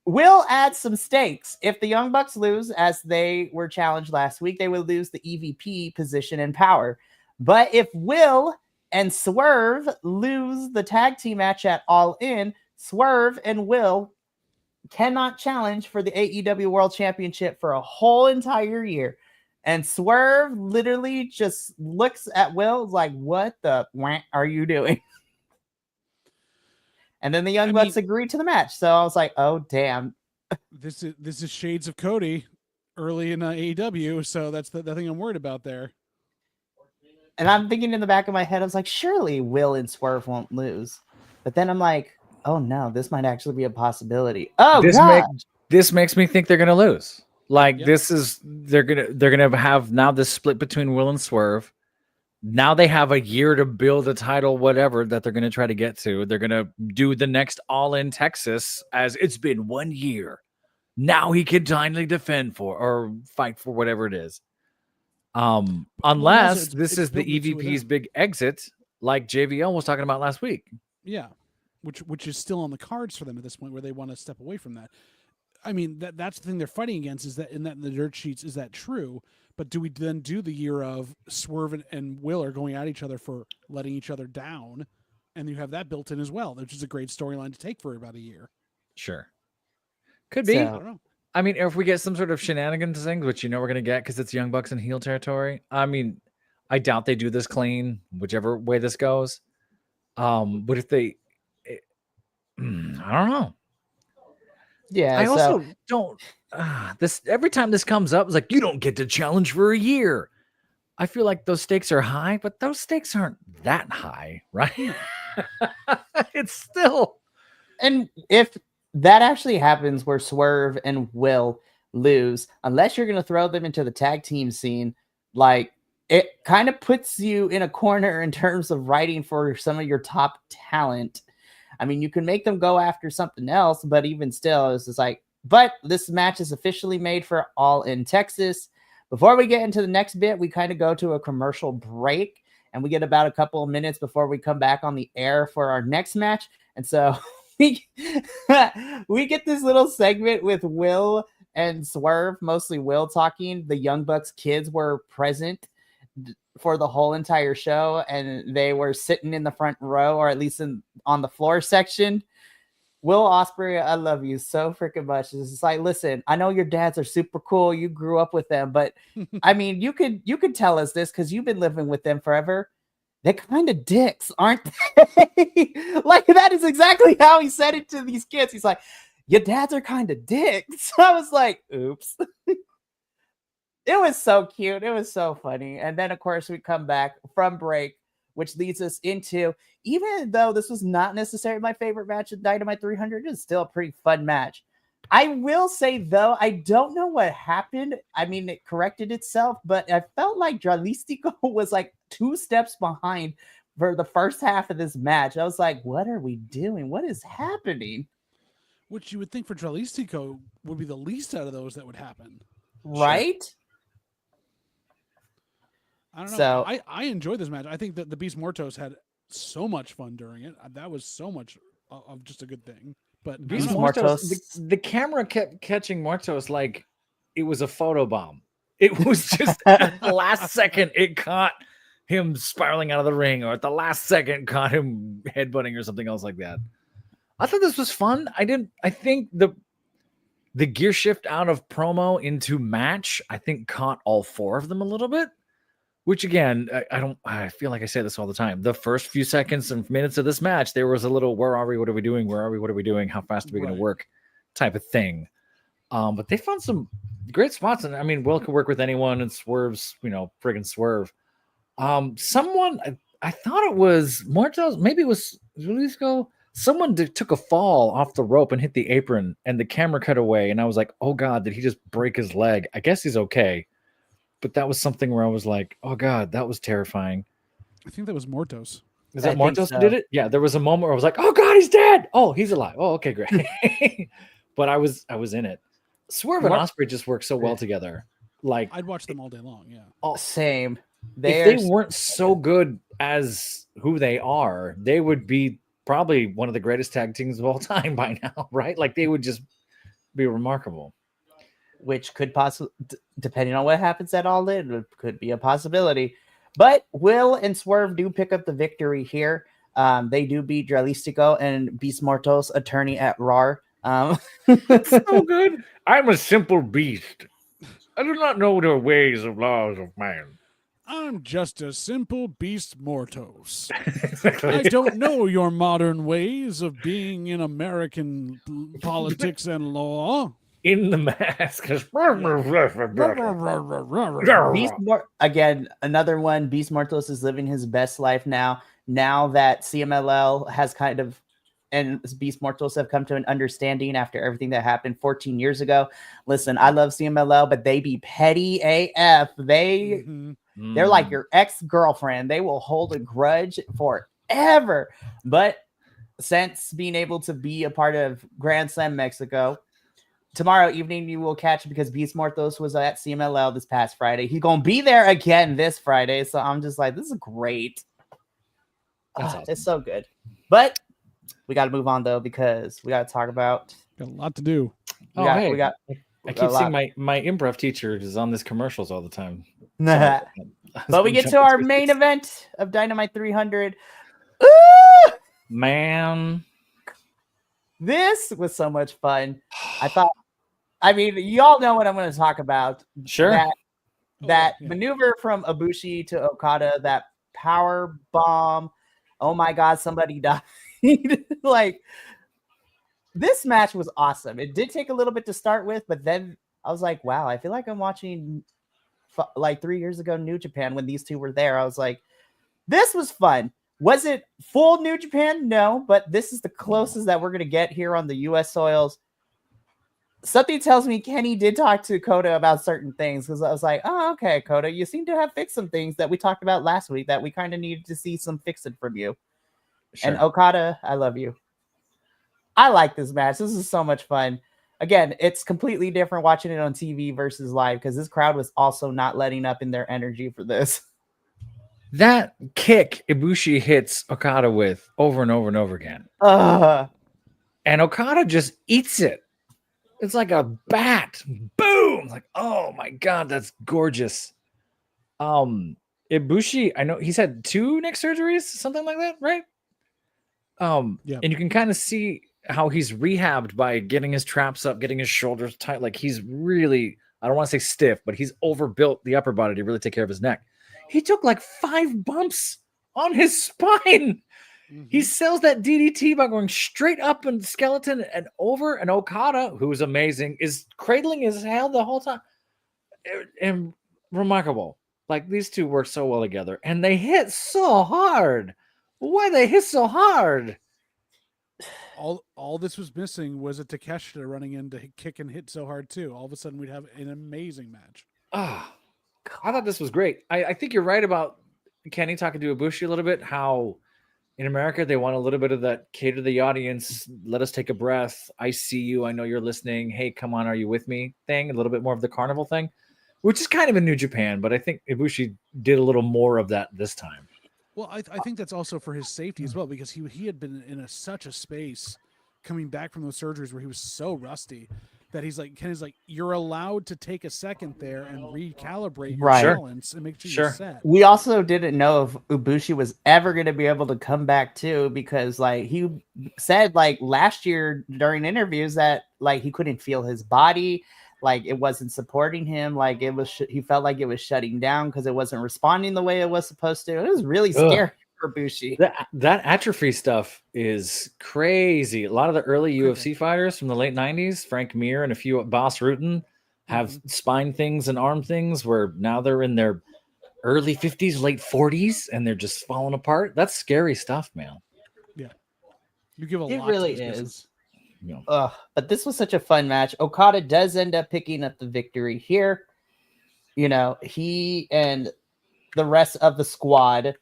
Will add some stakes. If the Young Bucks lose, as they were challenged last week, they would lose the EVP position and power. But if Will and Swerve lose the tag team match at All In, Swerve and Will cannot challenge for the AEW World Championship for a whole entire year. And Swerve literally just looks at Will like, what the wank are you doing? And then the Young Bucks agreed to the match. So I was like, oh, damn. This is shades of Cody early in AEW. So that's the thing I'm worried about there. And I'm thinking in the back of my head, I was like, surely Will and Swerve won't lose. But then I'm like, oh, no, this might actually be a possibility. Oh, this makes me think they're going to lose. Like this is they're gonna have now this split between Will and Swerve. Now they have a year to build a title, whatever that they're gonna try to get to. They're gonna do the next All In Texas as it's been 1 year. Now he can finally defend for or fight for whatever it is. Unless this is the EVP's big exit, like JVL was talking about last week. Yeah, which is still on the cards for them at this point, where they want to step away from that. I mean, that's the thing they're fighting against, is that in the dirt sheets, is that true? But do we then do the year of Swerve and Will are going at each other for letting each other down, and you have that built in as well, which is a great storyline to take for about a year. Sure. Could be. So, I don't know. I mean, if we get some sort of shenanigans things, which we're going to get because it's Young Bucks in heel territory. I mean, I doubt they do this clean, whichever way this goes. But if they, I don't know. Yeah, I also don't. This every time this comes up, it's like you don't get to challenge for a year. I feel like those stakes are high, but those stakes aren't that high, right? It's still. And if that actually happens, where Swerve and Will lose, unless you're going to throw them into the tag team scene, like it kind of puts you in a corner in terms of writing for some of your top talent. I mean, you can make them go after something else, but even still, it's just like, but this match is officially made for All In Texas. Before we get into the next bit, we kind of go to a commercial break, and we get about a couple of minutes before we come back on the air for our next match. And so we get this little segment with Will and Swerve, mostly Will talking. The Young Bucks kids were present for the whole entire show, and they were sitting in the front row, or at least on the floor section. Will Ospreay, I love you so freaking much. It's just like, listen, I know your dads are super cool. You grew up with them, but I mean, you could tell us this because you've been living with them forever. They're kind of dicks, aren't they? Like, that is exactly how he said it to these kids. He's like, your dads are kind of dicks. I was like, oops. It was so cute. It was so funny. And then, of course, we come back from break, which leads us into, even though this was not necessarily my favorite match of Dynamite 300, it's still a pretty fun match. I will say, though, I don't know what happened. I mean, it corrected itself, but I felt like Dralistico was like 2 steps behind for the first half of this match. I was like, what are we doing? What is happening? Which you would think for Dralistico would be the least out of those that would happen. Right? I don't know. So- I enjoyed this match. I think that the Beast Mortos had so much fun during it. That was so much of just a good thing. But I Beast don't know. Mortos, the camera kept catching Mortos like it was a photo bomb. It was just at the last second it caught him spiraling out of the ring, or at the last second caught him headbutting or something else like that. I thought this was fun. I think the gear shift out of promo into match, I think caught all 4 of them a little bit. Which again, I feel like I say this all the time. The first few seconds and minutes of this match, there was a little, where are we? What are we doing? Where are we? What are we doing? How fast are we going to work? Type of thing. But they found some great spots. And I mean, Will could work with anyone, and Swerve's, friggin' Swerve. Someone, I thought it was Mortos, maybe it was Jalisco. Someone took a fall off the rope and hit the apron, and the camera cut away. And I was like, oh God, did he just break his leg? I guess he's okay. But that was something where I was like, oh God, that was terrifying. I think that was Mortos. Is that Mortos who did it? Yeah, there was a moment where I was like, oh God, he's dead. Oh, he's alive. Oh, okay, great. But I was in it. Swerve and Ospreay just work so well together. Like, I'd watch them all day long. Yeah. Same. If they weren't so good as who they are, they would be probably one of the greatest tag teams of all time by now, right? Like, they would just be remarkable. Which could possibly, depending on what happens at All In, could be a possibility. But Will and Swerve do pick up the victory here. They do beat Dralistico and Beast Mortos, attorney at Raw. That's so good. I'm a simple beast. I do not know the ways of laws of man. I'm just a simple Beast Mortos. Exactly. I don't know your modern ways of being in American politics and law. In the mask. Again, another one. Beast Mortos is living his best life now. Now that CMLL has kind of, and Beast Mortos have come to an understanding after everything that happened 14 years ago. Listen, I love CMLL, but they be petty AF. They're like your ex-girlfriend. They will hold a grudge forever. But since being able to be a part of Grand Slam Mexico, tomorrow evening you will catch, because Beast Mortos was at CMLL this past Friday. He's going to be there again this Friday. So I'm just like, this is great. Awesome. It's so good. But we got to move on, though, because we got to talk about. Got a lot to do. I keep seeing my improv teacher is on these commercials all the time. But we get to our main event of Dynamite 300. Man, this was so much fun. I mean, y'all know what I'm going to talk about. Sure. That maneuver from Ibushi to Okada, that power bomb. Oh my God, somebody died. Like, this match was awesome. It did take a little bit to start with, but then I was like, wow, I feel like I'm watching like 3 years ago New Japan when these two were there. I was like, this was fun. Was it full New Japan? No, but this is the closest that we're going to get here on the U.S. soils. Something tells me Kenny did talk to Kota about certain things, because I was like, oh, okay, Kota, you seem to have fixed some things that we talked about last week that we kind of needed to see some fixing from you. Sure. And Okada, I love you. I like this match. This is so much fun. Again, it's completely different watching it on TV versus live, because this crowd was also not letting up in their energy for this. That kick Ibushi hits Okada with over and over and over again. And Okada just eats it. It's like a bat. Boom! Like, oh my God, that's gorgeous. Ibushi, I know he's had 2 neck surgeries, something like that, right? And you can kind of see how he's rehabbed by getting his traps up, getting his shoulders tight. Like, he's really, I don't want to say stiff, but he's overbuilt the upper body to really take care of his neck. He took like 5 bumps on his spine. He sells that DDT by going straight up and skeleton and over, and Okada, who's amazing, is cradling his head the whole time. And remarkable. Like, these two work so well together, and they hit so hard. Why they hit so hard? All this was missing was a Takeshita running in to kick and hit so hard too. All of a sudden, we'd have an amazing match. I thought this was great. I think you're right about Kenny talking to Ibushi a little bit, how in America they want a little bit of that cater to the audience, let us take a breath. I see you. I know you're listening. Hey, come on, are you with me? Thing, a little bit more of the carnival thing, which is kind of in New Japan, but I think Ibushi did a little more of that this time. Well, I think that's also for his safety as well, because he had been in such a space coming back from those surgeries where he was so rusty that Kenny's like, you're allowed to take a second there and recalibrate your Right. balance and make sure Sure. you're set. We also didn't know if Ibushi was ever going to be able to come back too, because like he said like last year during interviews that like he couldn't feel his body, like it wasn't supporting him, like it was he felt like it was shutting down because it wasn't responding the way it was supposed to. It was really scary for Ibushi. That atrophy stuff is crazy. A lot of the early UFC fighters from the late 90s, Frank Mir and a few Boss Rutan, have spine things and arm things where now they're in their early 50s, late 40s, and they're just falling apart. That's scary stuff, man. Yeah. You give a It lot really to this is. business. Yeah. But this was such a fun match. Okada does end up picking up the victory here. You know, he and the rest of the squad,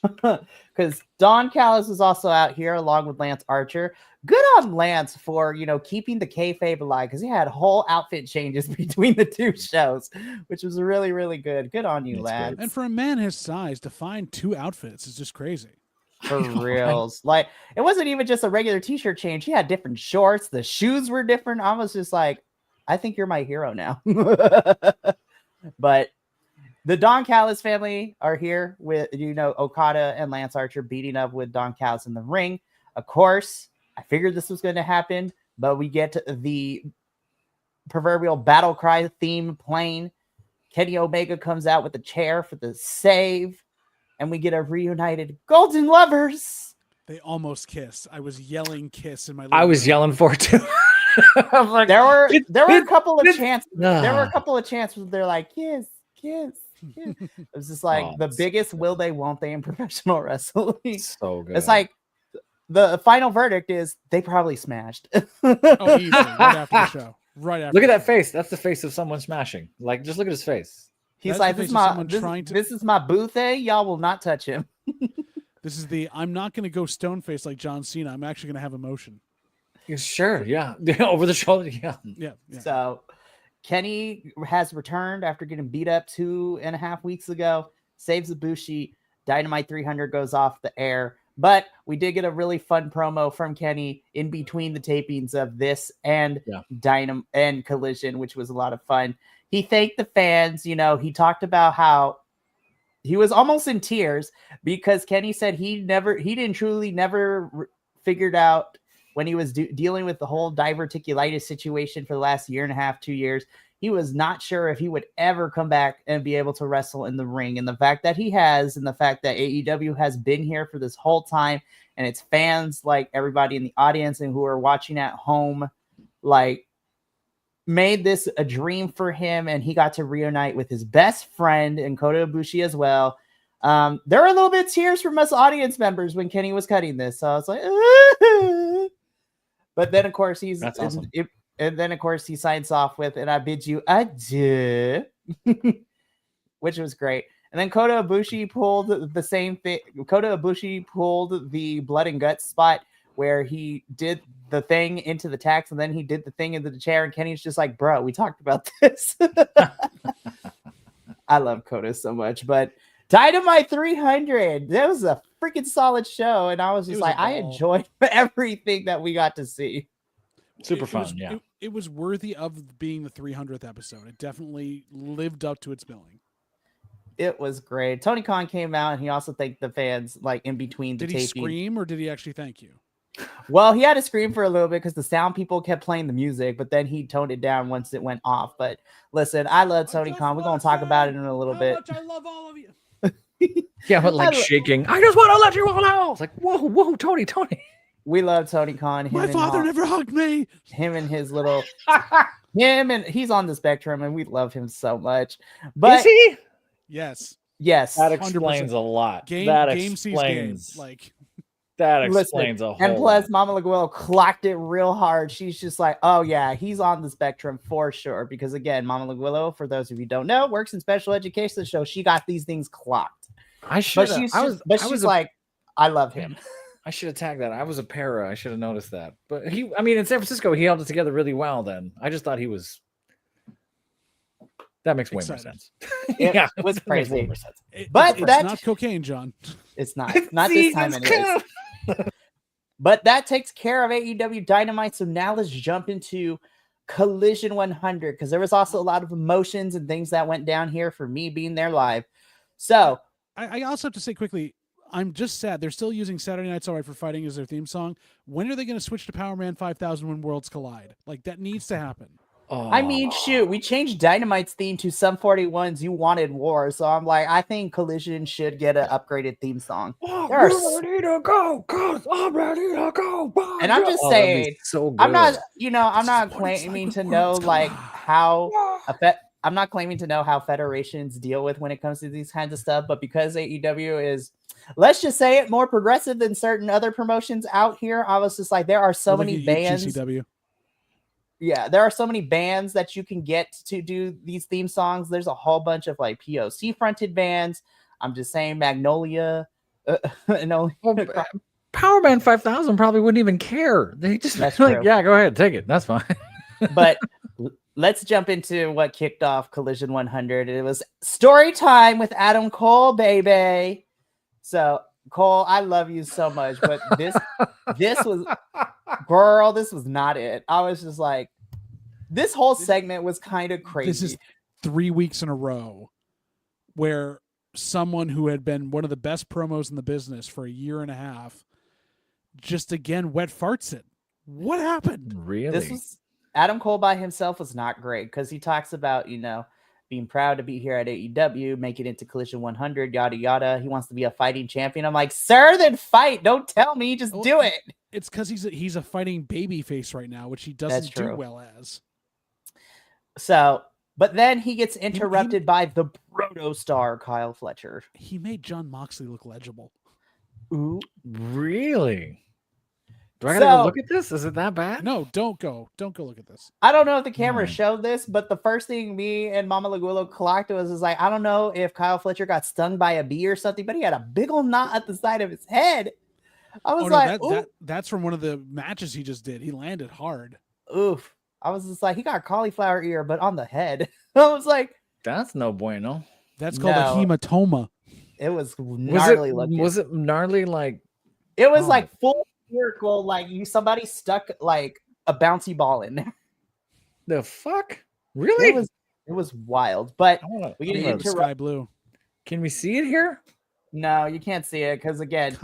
because Don Callis was also out here along with Lance Archer. Good on Lance for, you know, keeping the kayfabe alive, because he had whole outfit changes between the two shows, which was really, really good. Good on you, That's Lance. great. And for a man his size to find 2 outfits is just crazy. For reals. Like, it wasn't even just a regular t-shirt change. He had different shorts. The shoes were different. I was just like, I think you're my hero now. But the Don Callis family are here with, you know, Okada and Lance Archer beating up with Don Callis in the ring. Of course, I figured this was going to happen, but we get the proverbial battle cry theme playing. Kenny Omega comes out with a chair for the save, and we get a reunited Golden Lovers. They almost kiss. I was yelling kiss in my I was yelling for it too. I was like, There were a couple of chances. Ah. There were a couple of chances where they're like, kiss, kiss, kiss. It was just like the biggest will they, won't they in professional wrestling. So good. It's like the final verdict is they probably smashed. Oh, easily. Right after the show. Right after. Look at that face. That's the face of someone smashing. Like, just look at his face. He's That's like, the this face of is someone this is my booth, eh? Y'all will not touch him. This is the I'm not going to go stone face like John Cena. I'm actually going to have emotion. Yeah, sure. Yeah. Over the shoulder. Yeah. Yeah. So Kenny has returned after getting beat up 2.5 weeks ago, saves Ibushi. Dynamite 300 goes off the air. But we did get a really fun promo from Kenny in between the tapings of this and Dynamite and Collision, which was a lot of fun. He thanked the fans. You know, he talked about how he was almost in tears because Kenny said he never figured out when he was dealing with the whole diverticulitis situation for the last 1.5 to 2 years. He was not sure if he would ever come back and be able to wrestle in the ring. And the fact that he has, and the fact that AEW has been here for this whole time, and it's fans like everybody in the audience and who are watching at home, like, made this a dream for him, and he got to reunite with his best friend and Kota Ibushi as well. There were a little bit of tears from us audience members when Kenny was cutting this, so I was like, but then of course That's awesome. And then of course he signs off with, and I bid you adieu, which was great. And then Kota Ibushi pulled the same thing. Kota Ibushi pulled the blood and guts spot where he did the thing into the tax, and then he did the thing into the chair, and Kenny's just like, bro, we talked about this. I love Kota so much. But Dynamite 300, that was a freaking solid show, and I was just like, I enjoyed everything that we got to see. Super fun. It was worthy of being the 300th episode. It definitely lived up to its billing. It was great. Tony Khan came out, and he also thanked the fans, like, in between the taping. Did he scream, or did he actually thank you? Well, he had to scream for a little bit because the sound people kept playing the music, but then he toned it down once it went off. But listen, I love Tony Khan. We're going to talk about it in a little bit. I love all of you. Yeah, but like shaking. I just want to let you all know. It's like, whoa, Tony. We love Tony Khan. My father never hugged me. Him and his little, he's on the spectrum, and we love him so much. But is he? Yes. That explains 100%. A lot. That explains. That explains a whole And plus, lot. Mama Laguello clocked it real hard. She's just like, oh, yeah, he's on the spectrum for sure. Because, again, Mama Laguello, for those of you who don't know, works in special education, so she got these things clocked. I should. She's like, I love him. I should have tagged that. I was a para. I should have noticed that. But I mean, in San Francisco, he held it together really well. Then I just thought he was. That makes way more sense. It was crazy. But that's not cocaine, John. It's not this time anyways. But that takes care of AEW Dynamite. So now let's jump into Collision 100, because there was also a lot of emotions and things that went down here for me being there live. So I also have to say quickly, I'm just sad they're still using Saturday Night's Alright for Fighting as their theme song. When are they going to switch to Power Man 5000 when Worlds Collide? Like, that needs to happen. Oh. I mean, shoot, we changed Dynamite's theme to Sum 41's You Wanted War. So I'm like, I think Collision should get an upgraded theme song. I'm ready to go, cause I'm ready to go. And I'm just saying, so good. I'm not claiming to know like how I'm not claiming to know how federations deal with when it comes to these kinds of stuff, but because AEW is, let's just say it, more progressive than certain other promotions out here, I was just like, there are so many bands. GCW. Yeah, there are so many bands that you can get to do these theme songs. There's a whole bunch of like POC fronted bands. I'm just saying Magnolia. Power Man 5000 probably wouldn't even care. They just like, yeah, go ahead, take it. That's fine. But let's jump into what kicked off Collision 100. It was story time with Adam Cole, baby. So Cole, I love you so much, but this was, girl, this was not it. I was just like, this whole segment was kind of crazy. This is 3 weeks in a row where someone who had been one of the best promos in the business for a year and a half just again wet farts it. What happened? Really? Adam Cole by himself was not great, because he talks about, being proud to be here at AEW, make it into Collision 100, yada, yada. He wants to be a fighting champion. I'm like, sir, then fight. Don't tell me. Just do it. It's because he's a fighting baby face right now, which he doesn't do well as. So, but then he gets interrupted by the proto star, Kyle Fletcher. He made Jon Moxley look legible. Ooh. Really? Do I gotta go look at this? Is it that bad? No, don't go. Don't go look at this. I don't know if the camera showed this, but the first thing me and Mama Lagulo clocked was like, I don't know if Kyle Fletcher got stung by a bee or something, but he had a big old knot at the side of his head. I was that's from one of the matches he just did. He landed hard. Oof. I was just like, he got cauliflower ear, but on the head. I was like, that's no bueno. That's called a hematoma. It was gnarly looking. Was it gnarly? Like, it was like full miracle, like somebody stuck like a bouncy ball in there. The fuck? Really? It was wild. But we get into sky blue. Can we see it here? No, you can't see it because again,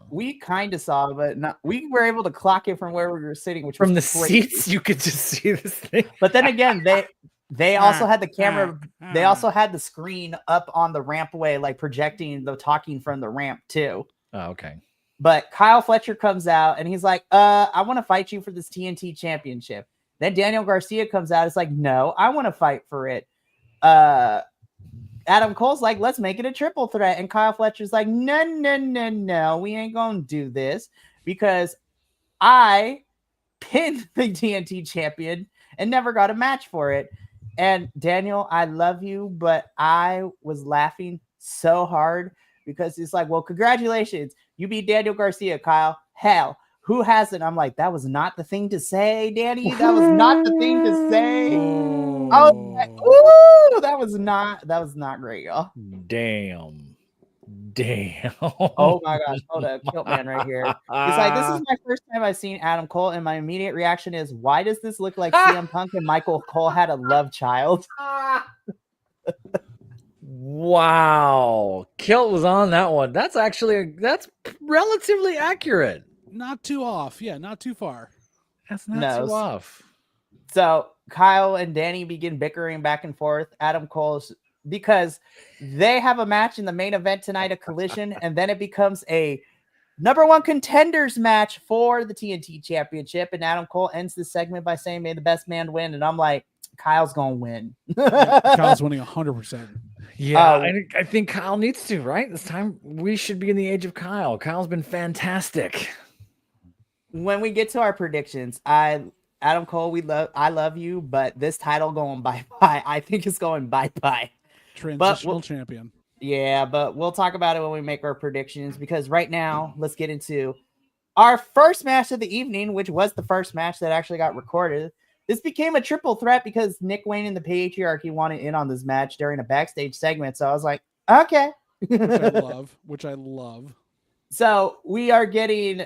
we kind of saw, but not. We were able to clock it from where we were sitting, which from was the crazy. seats. You could just see this thing. But then again, they also had the camera. They also had the screen up on the rampway, like projecting the talking from the ramp too. Oh, okay. But Kyle Fletcher comes out and he's like, I want to fight you for this TNT championship. Then Daniel Garcia comes out. It's like, no, I want to fight for it. Adam Cole's like, let's make it a triple threat. And Kyle Fletcher's like, no, we ain't going to do this because I pinned the TNT champion and never got a match for it. And Daniel, I love you, but I was laughing so hard because it's like, well, congratulations. You beat Daniel Garcia, Kyle. Hell, who hasn't? I'm like, that was not the thing to say, Danny. That was not the thing to say. Oh, that was not great, y'all. Damn. Oh my gosh. Hold up. Kilt Man right here. He's like, this is my first time I've seen Adam Cole, and my immediate reaction is, why does this look like CM Punk and Michael Cole had a love child? Wow. Kilt was on that one. That's relatively accurate. Not too off. Yeah, not too far. That's not too off. So Kyle and Danny begin bickering back and forth. Adam Cole's because they have a match in the main event tonight, a Collision, and then it becomes a #1 contenders match for the TNT championship. And Adam Cole ends this segment by saying, may the best man win. And I'm like, Kyle's going to win. Kyle's winning 100%. Yeah, I think Kyle needs to, right? This time we should be in the age of Kyle. Kyle's been fantastic. When we get to our predictions, Adam Cole, I love you, but this title going bye-bye. I think it's going bye-bye. Transitional champion. Yeah, but we'll talk about it when we make our predictions, because right now, let's get into our first match of the evening, which was the first match that actually got recorded. This became a triple threat because Nick Wayne and the Patriarchy wanted in on this match during a backstage segment. So I was like, okay. Which I love. So we are getting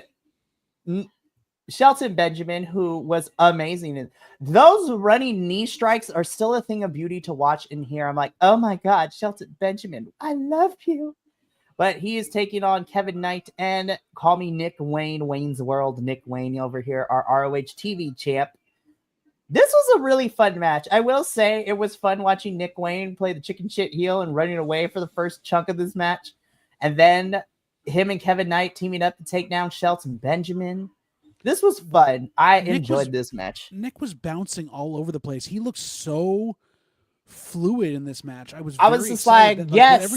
Shelton Benjamin, who was amazing. And those running knee strikes are still a thing of beauty to watch in here. I'm like, oh my God, Shelton Benjamin, I love you. But he is taking on Kevin Knight and call me Nick Wayne, Wayne's World, Nick Wayne over here, our ROH TV champ. This was a really fun match. I will say it was fun watching Nick Wayne play the chicken shit heel and running away for the first chunk of this match. And then him and Kevin Knight teaming up to take down Shelton Benjamin. This was fun. I enjoyed this match. Nick was bouncing all over the place. He looked so fluid in this match. I was just like, yes.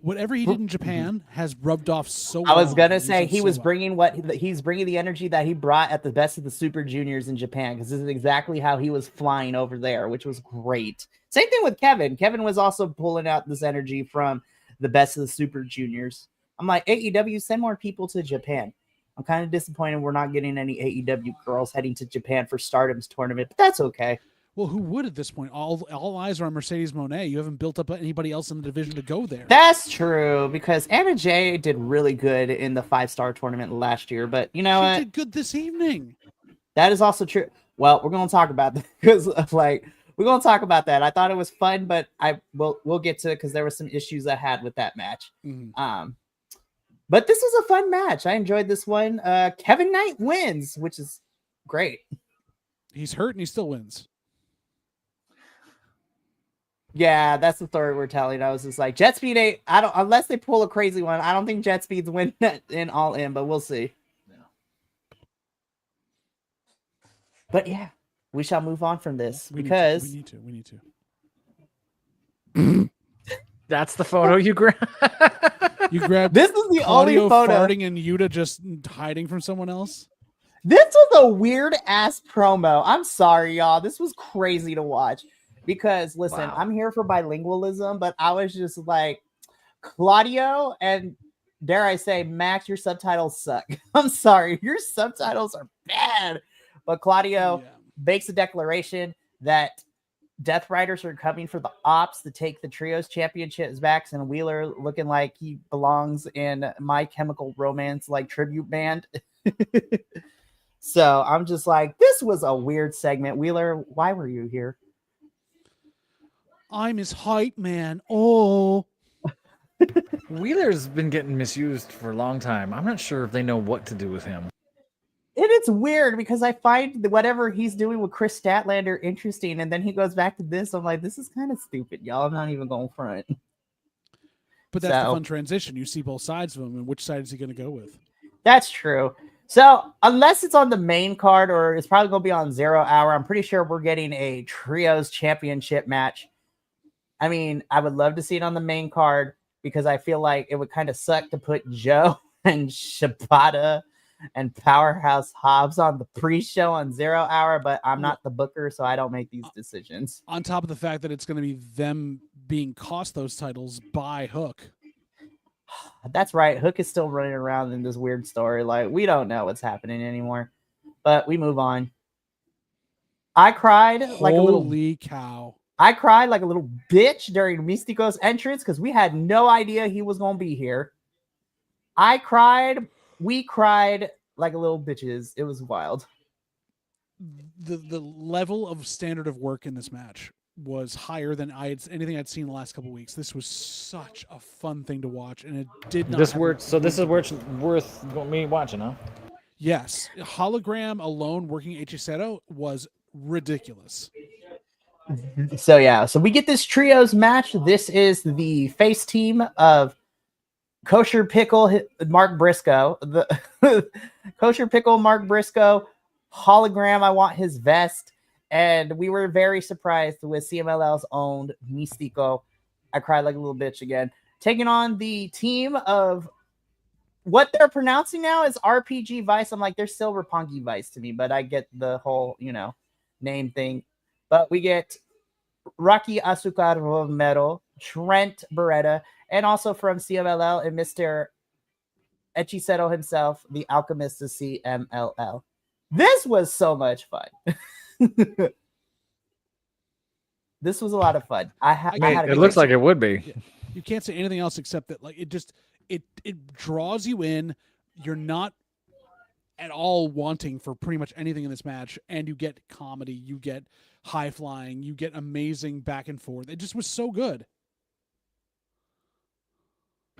Whatever he did in Japan has rubbed off so well. I was gonna say he was bringing he's bringing the energy that he brought at the Best of the Super Juniors in Japan, because this is exactly how he was flying over there, which was great. Same thing with Kevin. Kevin was also pulling out this energy from the Best of the Super Juniors. I'm like, AEW, send more people to Japan. I'm kind of disappointed we're not getting any AEW girls heading to Japan for Stardom's tournament, but that's okay. Well, who would at this point? All eyes are on Mercedes Moné. You haven't built up anybody else in the division to go there. That's true, because Anna Jay did really good in the 5-star tournament last year, but you know she did good this evening. That is also true. Well, we're going to talk about that, because we're going to talk about that. I thought it was fun, but we'll get to it because there were some issues I had with that match. Mm-hmm. But this was a fun match. I enjoyed this one. Kevin Knight wins, which is great. He's hurt and he still wins. Yeah, that's the story we're telling. I was just like, Jet Speed, unless they pull a crazy one, I don't think Jet Speed's win in All In, but we'll see. Yeah. But yeah, we shall move on from this We because need to. That's the photo you grabbed. You grabbed. This is the only photo. Farting and Yuta just hiding from someone else. This was a weird ass promo. I'm sorry, y'all. This was crazy to watch. Because, listen, I'm here for bilingualism, but I was just like, Claudio and, dare I say, Max, your subtitles suck. I'm sorry. Your subtitles are bad. But Claudio makes a declaration that Death Riders are coming for the Ops to take the Trios Championships back, and Wheeler looking like he belongs in My Chemical Romance, like, tribute band. So I'm just like, this was a weird segment. Wheeler, why were you here? I'm his hype man. Oh. Wheeler's been getting misused for a long time. I'm not sure if they know what to do with him. And it's weird because I find whatever he's doing with Chris Statlander interesting, and then he goes back to this. I'm like, this is kind of stupid, y'all. I'm not even going front. But that's the fun transition. You see both sides of him, and which side is he going to go with? That's true. So unless it's on the main card, or it's probably going to be on 0 Hour, I'm pretty sure we're getting a Trios Championship match. I mean, I would love to see it on the main card because I feel like it would kind of suck to put Joe and Shibata and Powerhouse Hobbs on the pre-show on 0 Hour, but I'm not the booker, so I don't make these decisions. On top of the fact that it's going to be them being cost those titles by Hook. That's right. Hook is still running around in this weird story. Like, we don't know what's happening anymore, but we move on. I cried like a little... Holy cow. I cried like a little bitch during Mystico's entrance because we had no idea he was going to be here. We cried like a little bitches. It was wild. The level of standard of work in this match was higher than anything I'd seen the last couple of weeks. This was such a fun thing to watch, and it did not. This is where it's worth me watching, huh? Yes, Hologram alone working Hechicero was ridiculous. So we get this trios match. This is the face team of Kosher Pickle, Mark Briscoe, the Kosher Pickle, Mark Briscoe, Hologram. I want his vest. And we were very surprised with CMLL's owned Mystico. I cried like a little bitch again. Taking on the team of what they're pronouncing now is RPG Vice. I'm like, they're still Roppongi Vice to me, but I get the whole, name thing. But we get Rocky Azúcar Romero, Trent Beretta, and also from CMLL and Mr. Echiseto himself, the Alchemist of CMLL. This was so much fun. This was a lot of fun. I had it looks like it would be. Yeah. You can't say anything else except that like it draws you in. You're not at all wanting for pretty much anything in this match, and you get comedy, you get high flying, you get amazing back and forth. It just was so good.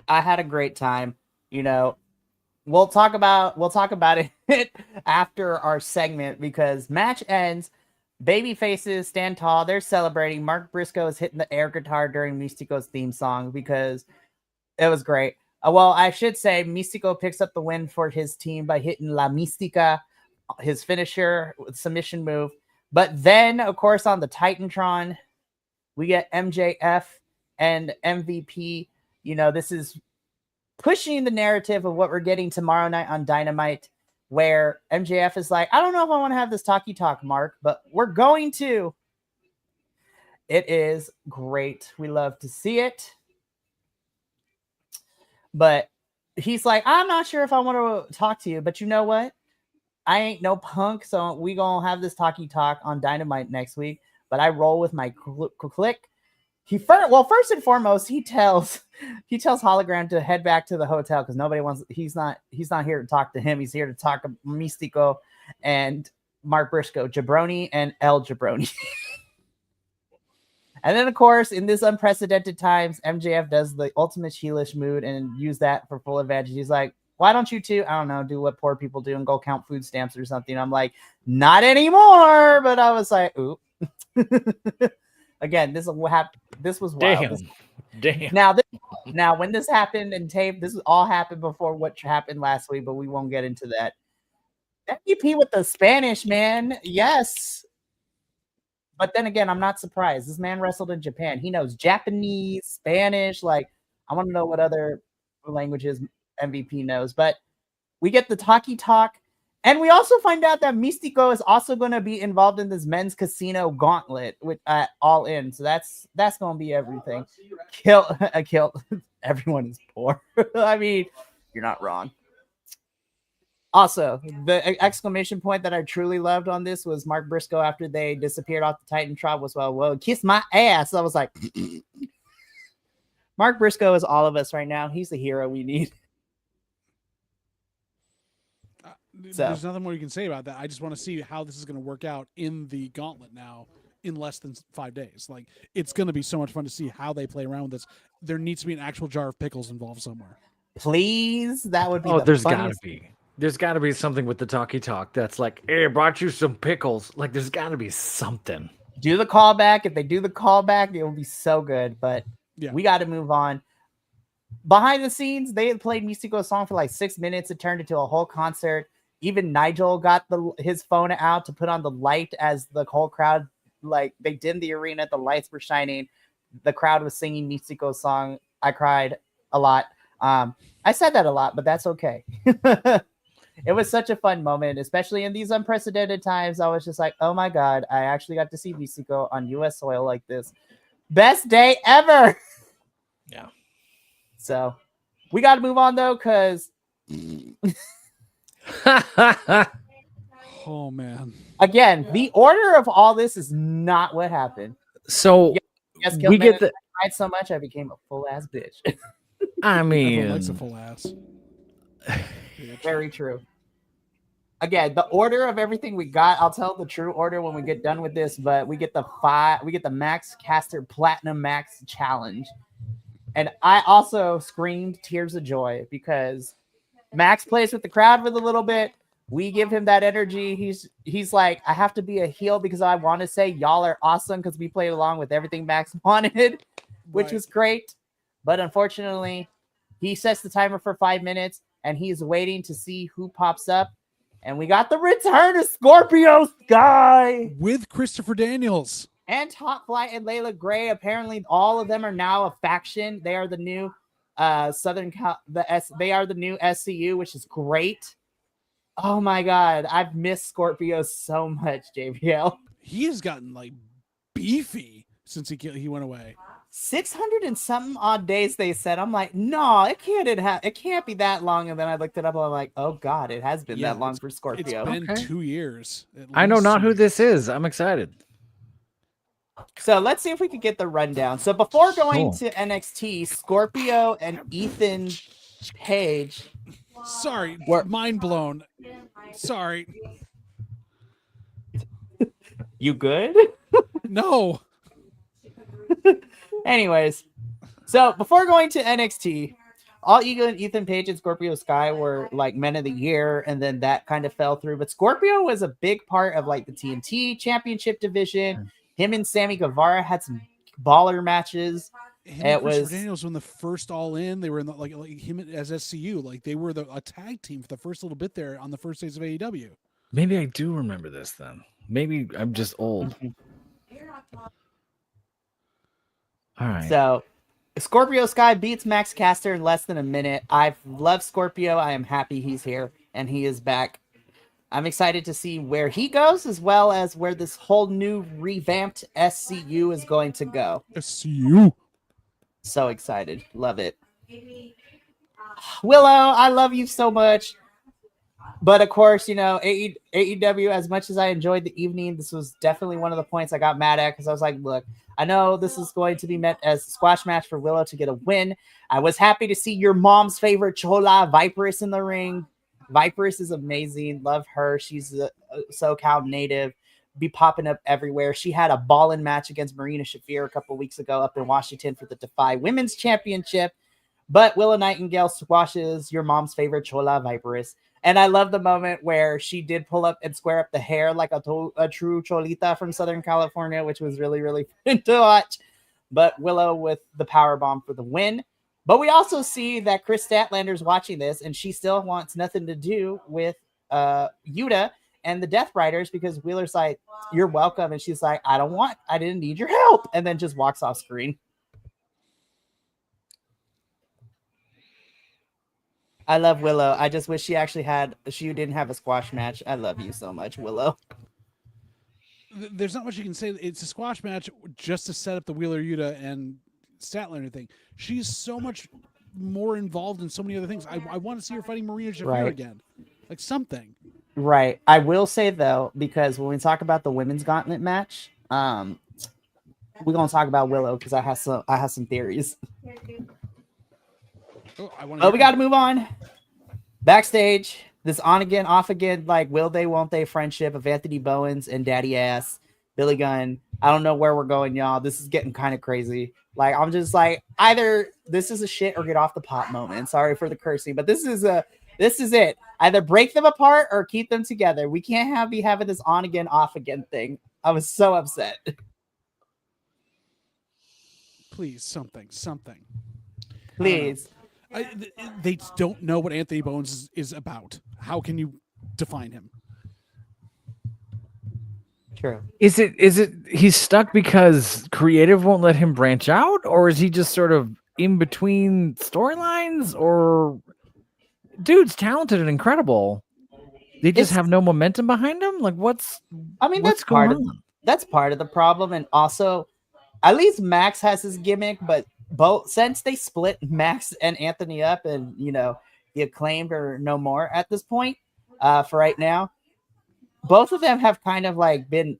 I had a great time. You know, we'll talk about it after our segment because match ends. Baby faces stand tall. They're celebrating. Mark Briscoe is hitting the air guitar during Mystico's theme song because it was great. Well, I should say Mystico picks up the win for his team by hitting La Mística, his finisher submission move. But then, of course, on the Titantron, we get MJF and MVP. You know, this is pushing the narrative of what we're getting tomorrow night on Dynamite, where MJF is like, I don't know if I want to have this talkie talk, Mark, but we're going to. It is great. We love to see it. But he's like, I'm not sure if I want to talk to you, but you know what? I ain't no punk, so we gonna have this talkie talk on Dynamite next week. But I roll with my click. First and foremost, he tells Hologram to head back to the hotel because nobody wants. He's not here to talk to him. He's here to talk to Mystico and Mark Briscoe, Jabroni and El Jabroni. And then, of course, in this unprecedented times, MJF does the ultimate heelish mood and use that for full advantage. He's like, why don't you two, I don't know, do what poor people do and go count food stamps or something? I'm like, not anymore. But I was like, ooh. Again, this is what happened. This was wild. Damn. Now, when this happened in tape, this all happened before what happened last week, but we won't get into that. MVP with the Spanish, man. Yes. But then again, I'm not surprised. This man wrestled in Japan. He knows Japanese, Spanish. Like, I want to know what other languages MVP knows. But we get the talkie talk. And we also find out that Mystico is also going to be involved in this men's casino gauntlet with All In. So that's going to be everything. Kill. Everyone is poor. I mean, you're not wrong. Also, the exclamation point that I truly loved on this was Mark Briscoe after they disappeared off the Titantron was, well, kiss my ass. I was like, Mark Briscoe is all of us right now. He's the hero we need. There's nothing more you can say about that. I just want to see how this is going to work out in the gauntlet now in less than 5 days. Like, it's going to be so much fun to see how they play around with this. There needs to be an actual jar of pickles involved somewhere. Please, that would be. There's got to be. There's got to be something with the talkie talk that's like, hey, I brought you some pickles. Like, there's got to be something. Do the callback. If they do the callback, it will be so good. But yeah, we got to move on. Behind the scenes, they had played Mystico's song for like 6 minutes. It turned into a whole concert. Even Nigel got his phone out to put on the light as the whole crowd, like, they dimmed the arena. The lights were shining. The crowd was singing Mystico's song. I cried a lot. I said that a lot, but that's okay. It was such a fun moment, especially in these unprecedented times. I was just like, oh my God, I actually got to see Mystico on U.S. soil like this. Best day ever. Yeah. So we got to move on, though, because... Oh, man. Again, the order of all this is not what happened. So yes, we get the... I cried so much, I became a full-ass bitch. I mean... Everyone likes a full ass. Very true. Again, the order of everything we got, I'll tell the true order when we get done with this, but we get the Max Caster Platinum Max Challenge. And I also screamed tears of joy because Max plays with the crowd for a little bit. We give him that energy. He's like, I have to be a heel because I want to say y'all are awesome because we played along with everything Max wanted, which was great. But unfortunately, he sets the timer for 5 minutes and he's waiting to see who pops up. And we got the return of Scorpio Sky with Christopher Daniels and Top Flight and Layla Gray. Apparently, all of them are now a faction. They are the new they are the new SCU, which is great. Oh my God, I've missed Scorpio so much, JBL. He has gotten like beefy since he went away. 600 and something odd days they said. I'm like, no, it can't be that long. And then I looked it up and I'm like, oh god, it has been Yeah, that long for Scorpio. It's been Okay. 2 years. I know not 2 who this years. is. I'm excited. So let's see if we could get the rundown. So before going Cool. to NXT, Scorpio and Ethan Page. Sorry, What? mind blown. Sorry. You good? No. Anyways, so before going to NXT, All Ego and Ethan Page and Scorpio Sky were like men of the year, and then that kind of fell through. But Scorpio was a big part of like the TNT Championship division. Him and Sammy Guevara had some baller matches. Him It and Christopher was Daniels when the first All In. They were in the, like him as SCU. Like they were a tag team for the first little bit there on the first days of AEW. Maybe I do remember this then. Maybe I'm just old. All right. So Scorpio Sky beats Max Caster in less than a minute. I've loved Scorpio. I am happy he's here and he is back. I'm excited to see where he goes, as well as where this whole new revamped SCU is going to go. SCU. So excited. Love it. Willow, I love you so much. But of course, you know, AEW, as much as I enjoyed the evening, this was definitely one of the points I got mad at, because I was like, look, I know this is going to be meant as a squash match for Willow to get a win. I was happy to see your mom's favorite Chola, Viperous, in the ring. Viperous is amazing. Love her. She's a SoCal native. Be popping up everywhere. She had a ballin' match against Marina Shafir a couple weeks ago up in Washington for the Defy Women's Championship. But Willow Nightingale squashes your mom's favorite Chola, Viperous. And I love the moment where she did pull up and square up the hair like a true Cholita from Southern California, which was really, really fun to watch. But Willow with the powerbomb for the win. But we also see that Chris Statlander's watching this, and she still wants nothing to do with Yuta and the Death Riders, because Wheeler's like, you're welcome. And she's like, I didn't need your help. And then just walks off screen. I love Willow. I just wish she didn't have a squash match. I love you so much, Willow. There's not much you can say. It's a squash match just to set up the Wheeler Yuta and Statlander thing. She's so much more involved in so many other things. I want to see her fighting Marina Shafir again. Like something. Right. I will say though, because when we talk about the women's gauntlet match, we're gonna talk about Willow because I have some theories. Oh, we got to move on. Backstage, this on again, off again, like will they, won't they friendship of Anthony Bowens and Daddy Ass, Billy Gunn. I don't know where we're going, y'all. This is getting kind of crazy. Like, I'm just like, either this is a shit or get off the pot moment. Sorry for the cursing, but this is it. Either break them apart or keep them together. We can't be having this on again, off again thing. I was so upset. Please, something. Please. They don't know what Anthony Bowens is about. How can you define him? True. Is it he's stuck because creative won't let him branch out, or is he just sort of in between storylines? Or dude's talented and incredible. They just have no momentum behind him. Like that's part of the problem. And also, at least Max has his gimmick, but since they split Max and Anthony up, and you know, the Acclaimed are no more at this point, for right now, both of them have kind of like been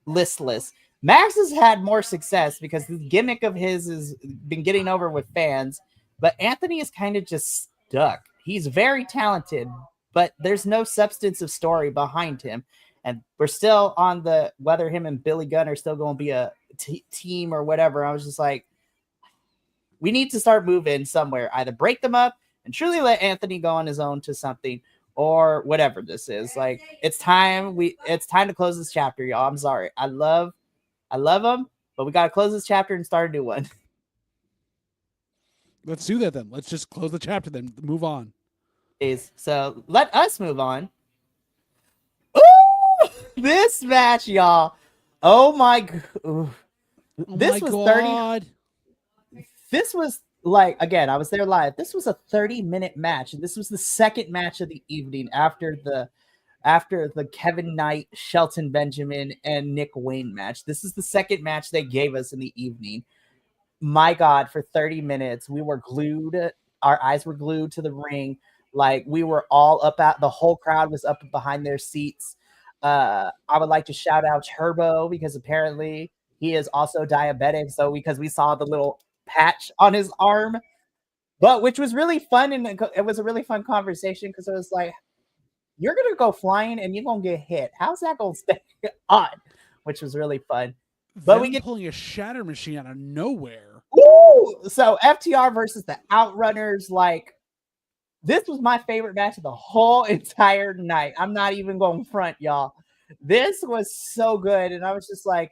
listless. Max has had more success because the gimmick of his has been getting over with fans, but Anthony is kind of just stuck. He's very talented, but there's no substance of story behind him. And we're still on the whether him and Billy Gunn are still going to be a team or whatever. I was just like, we need to start moving somewhere. Either break them up and truly let Anthony go on his own to something, or whatever this is. Like, it's time to close this chapter, y'all. I'm sorry. I love him, but we got to close this chapter and start a new one. Let's do that then. Let's just close the chapter then. Move on. So let us move on. Ooh, this match, y'all. Oh my god. This was God. 30. This was like, again, I was there live. This was a 30-minute match, and this was the second match of the evening after the Kevin Knight, Shelton Benjamin, and Nick Wayne match. This is the second match they gave us in the evening. my God, for 30 minutes, we were glued. Our eyes were glued to the ring. Like we were all up at the whole crowd was up behind their seats. I would like to shout out Turbo because apparently he is also diabetic. So because we saw the little patch on his arm, but which was really fun. And it was a really fun conversation because it was like, you're going to go flying and you're going to get hit. How's that going to stay on? Which was really fun. But we get pulling a shatter machine out of nowhere. Ooh! So FTR versus the Outrunners, like this was my favorite match of the whole entire night. I'm not even going front, y'all. This was so good, and I was just like,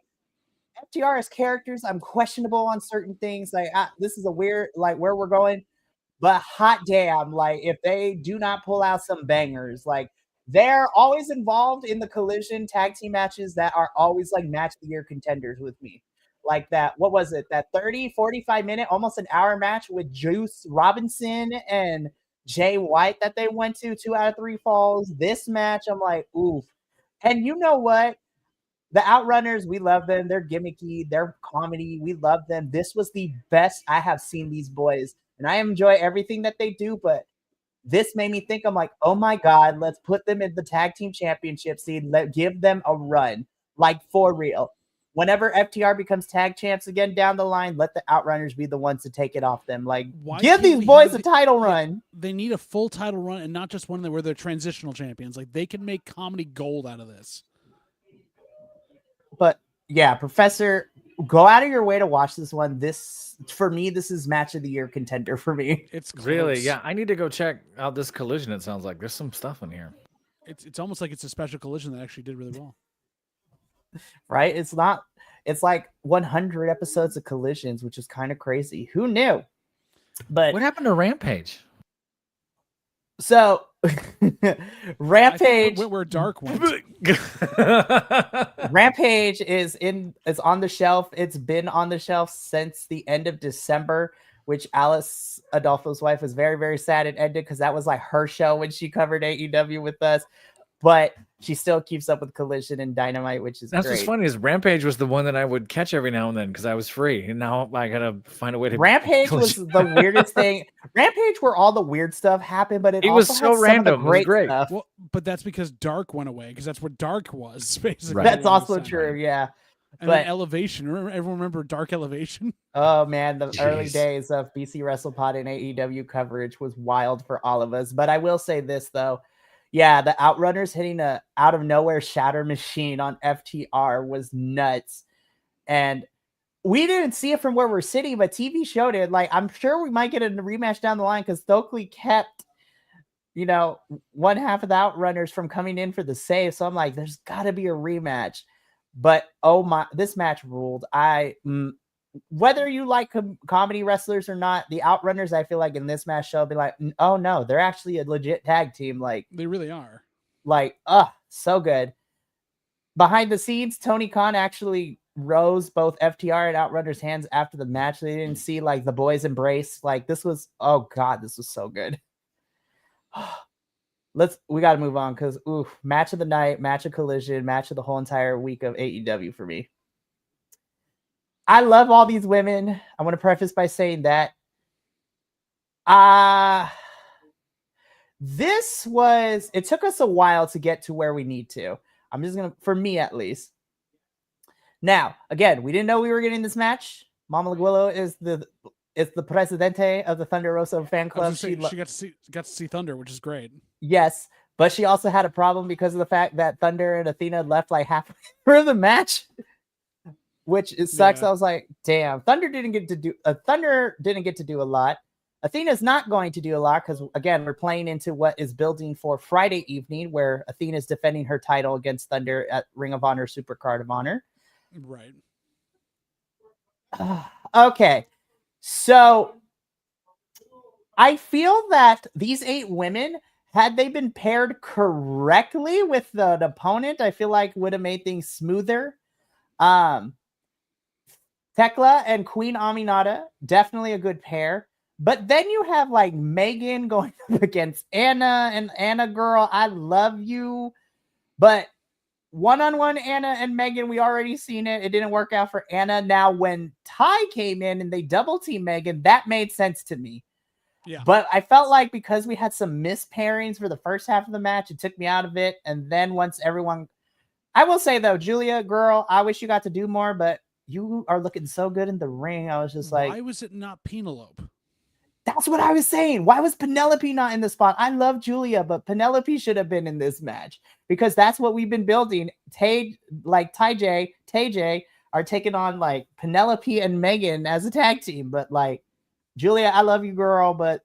FTR as characters, I'm questionable on certain things. Like this is a weird, like where we're going. But hot damn, like if they do not pull out some bangers, like they're always involved in the Collision tag team matches that are always like match of the year contenders with me. Like that, what was it? That 30, 45 minute, almost an hour match with Juice Robinson and Jay White that they went to 2 out of 3 falls. This match, I'm like, oof. And you know what? The Outrunners, we love them. They're gimmicky. They're comedy. We love them. This was the best I have seen these boys. And I enjoy everything that they do, but this made me think, I'm like, oh my God, let's put them in the tag team championship scene. Give them a run. Like for real. Whenever FTR becomes tag champs again down the line, let the Outrunners be the ones to take it off them. Like, give these boys a title run. They need a full title run and not just one where they're transitional champions. Like, they can make comedy gold out of this. But yeah, Professor, go out of your way to watch this one. This, for me, this is match of the year contender for me. It's close. Really, yeah. I need to go check out this Collision. It sounds like there's some stuff in here. It's almost like it's a special Collision that actually did really well. Right? It's not. It's like 100 episodes of Collisions, which is kind of crazy. Who knew? But what happened to Rampage? So, Rampage, where Dark went. Rampage is on the shelf. It's been on the shelf since the end of December, which Alice Adolfo's wife was very, very sad it ended because that was like her show when she covered AEW with us. But she still keeps up with Collision and Dynamite, which is That's great. what's funny is Rampage was the one that I would catch every now and then because I was free, and now I gotta find a way to. Rampage was the weirdest thing. Rampage, where all the weird stuff happened, but it also was had so some random. of the great, it was great. stuff. Well, but that's because Dark went away because that's what Dark was. Basically, Right. That's also true. Yeah. And then Elevation. Everyone remember Dark Elevation? Oh man, the early days of BC WrestlePod and AEW coverage was wild for all of us. But I will say this though. Yeah, the Outrunners hitting a out of nowhere shatter machine on FTR was nuts. And we didn't see it from where we're sitting, but TV showed it. Like, I'm sure we might get a rematch down the line because Stokely kept, one half of the Outrunners from coming in for the save. So I'm like, there's got to be a rematch. But oh my, this match ruled. Whether you like comedy wrestlers or not, the Outrunners, I feel like in this match show, be like, oh no, they're actually a legit tag team. Like they really are. Like, so good. Behind the scenes, Tony Khan actually rose both FTR and Outrunners' hands after the match. They didn't see like the boys embrace. Like this was, oh god, this was so good. We got to move on because match of the night, match of Collision, match of the whole entire week of AEW for me. I love all these women. I want to preface by saying that it took us a while to get to where we need to. I'm just going to, for me at least. Now, again, we didn't know we were getting this match. Mama Laguillo is the presidente of the Thunder Rosa fan club. She got to see Thunder, which is great. Yes, but she also had a problem because of the fact that Thunder and Athena left like halfway through the match. Which it sucks. Yeah. I was like, damn, Thunder didn't get to do a lot. Athena's not going to do a lot because, again, we're playing into what is building for Friday evening where Athena's defending her title against Thunder at Ring of Honor Supercard of Honor. Right. Okay. So I feel that these 8 women, had they been paired correctly with an opponent, I feel like would have made things smoother. Tekla and Queen Aminata, definitely a good pair. But then you have like Megan going up against Anna, and Anna girl, I love you. But one-on-one Anna and Megan, we already seen it. It didn't work out for Anna. Now, when Ty came in and they double team Megan, that made sense to me. Yeah. But I felt like because we had some missed pairings for the first half of the match, it took me out of it. And then once everyone, I will say though, Julia, girl, I wish you got to do more, but you are looking so good in the ring. I was just like, why was it not Penelope? that's what I was saying. Why was Penelope not in the spot? I love Julia, but Penelope should have been in this match because that's what we've been building. Tay J are taking on like Penelope and Megan as a tag team. But like, Julia, I love you, girl, but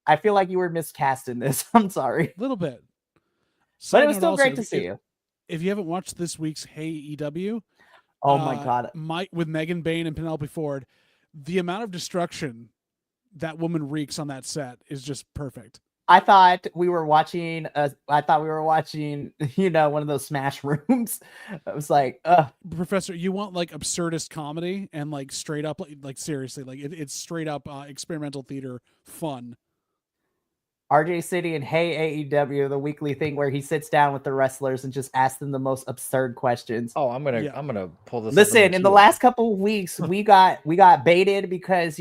I feel like you were miscast in this. I'm sorry. A little bit. But it was still great to see you. If you haven't watched this week's Hey EW, oh my God. With Megan Bain and Penelope Ford, the amount of destruction that woman reeks on that set is just perfect. I thought we were watching one of those Smash rooms. I was like, Professor, you want like absurdist comedy and like straight up, like seriously, like it's straight up experimental theater fun. RJ City and Hey AEW, the weekly thing where he sits down with the wrestlers and just asks them the most absurd questions. Oh, I'm gonna pull this. Listen, in the last couple of weeks, we got baited because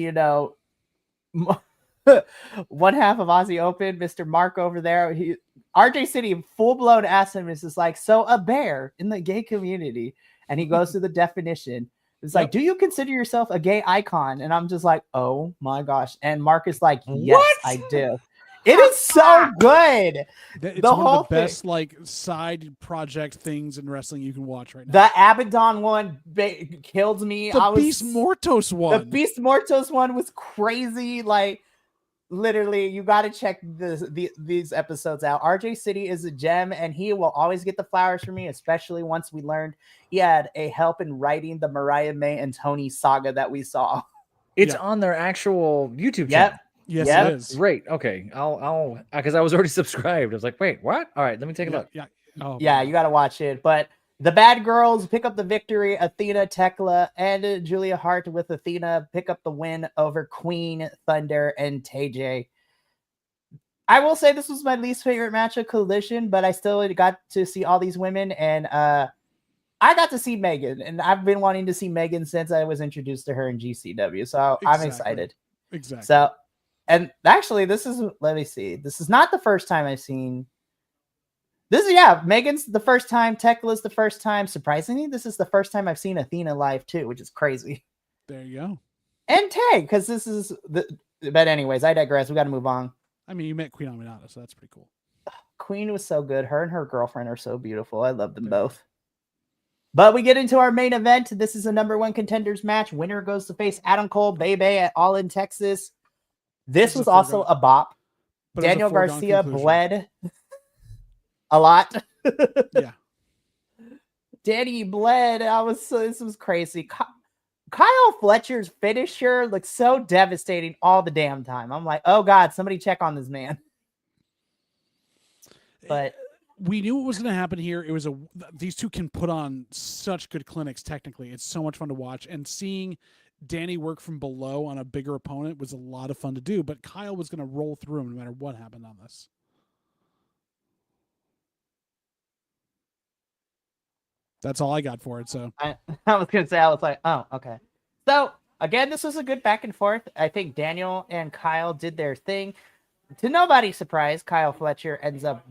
one half of Aussie Open, Mr. Mark over there, RJ City full blown asked him, is just like, so a bear in the gay community, and he goes through the definition. It's like, do you consider yourself a gay icon? And I'm just like, oh my gosh. And Mark is like, yes, I do. It is so good. It's one of the best like side project things in wrestling you can watch right now. The Abaddon one killed me. The Beast Mortos one. The Beast Mortos one was crazy. Like, literally, you got to check these episodes out. RJ City is a gem, and he will always get the flowers from me, especially once we learned he had a help in writing the Mariah May and Tony saga that we saw. It's on their actual YouTube channel. Yes, it is. Great. Okay. I'll because I was already subscribed. I was like, wait, what? All right, let me take a look. Yeah. Oh, yeah, you got to watch it. But the bad girls pick up the victory. Athena, Tekla, and Julia Hart with Athena pick up the win over Queen, Thunder, and TJ. I will say this was my least favorite match of Collision, but I still got to see all these women, and I got to see Megan, and I've been wanting to see Megan since I was introduced to her in GCW, so I'm excited. Exactly. So, and actually, let me see. This is not the first time I've seen this. Megan's the first time. Tekla's the first time. Surprisingly, this is the first time I've seen Athena live too, which is crazy. There you go. And Tay, because this is but anyways, I digress. We got to move on. I mean, you met Queen Aminata, so that's pretty cool. Queen was so good. Her and her girlfriend are so beautiful. I love them both. But we get into our main event. This is a number one contenders match. Winner goes to face Adam Cole, Bebe at All In Texas. This was also a bop. Daniel Garcia bled a lot. Yeah. Danny bled. This was crazy. Kyle Fletcher's finisher looks so devastating all the damn time. I'm like, oh God, somebody check on this man. But we knew what was going to happen here. It was these two can put on such good clinics. Technically, it's so much fun to watch, and seeing Danny work from below on a bigger opponent was a lot of fun to do. But Kyle was going to roll through him no matter what happened on this. That's all I got for it. So I was going to say, I was like, oh, okay. So again, this was a good back and forth. I think Daniel and Kyle did their thing. To nobody's surprise, Kyle Fletcher ends up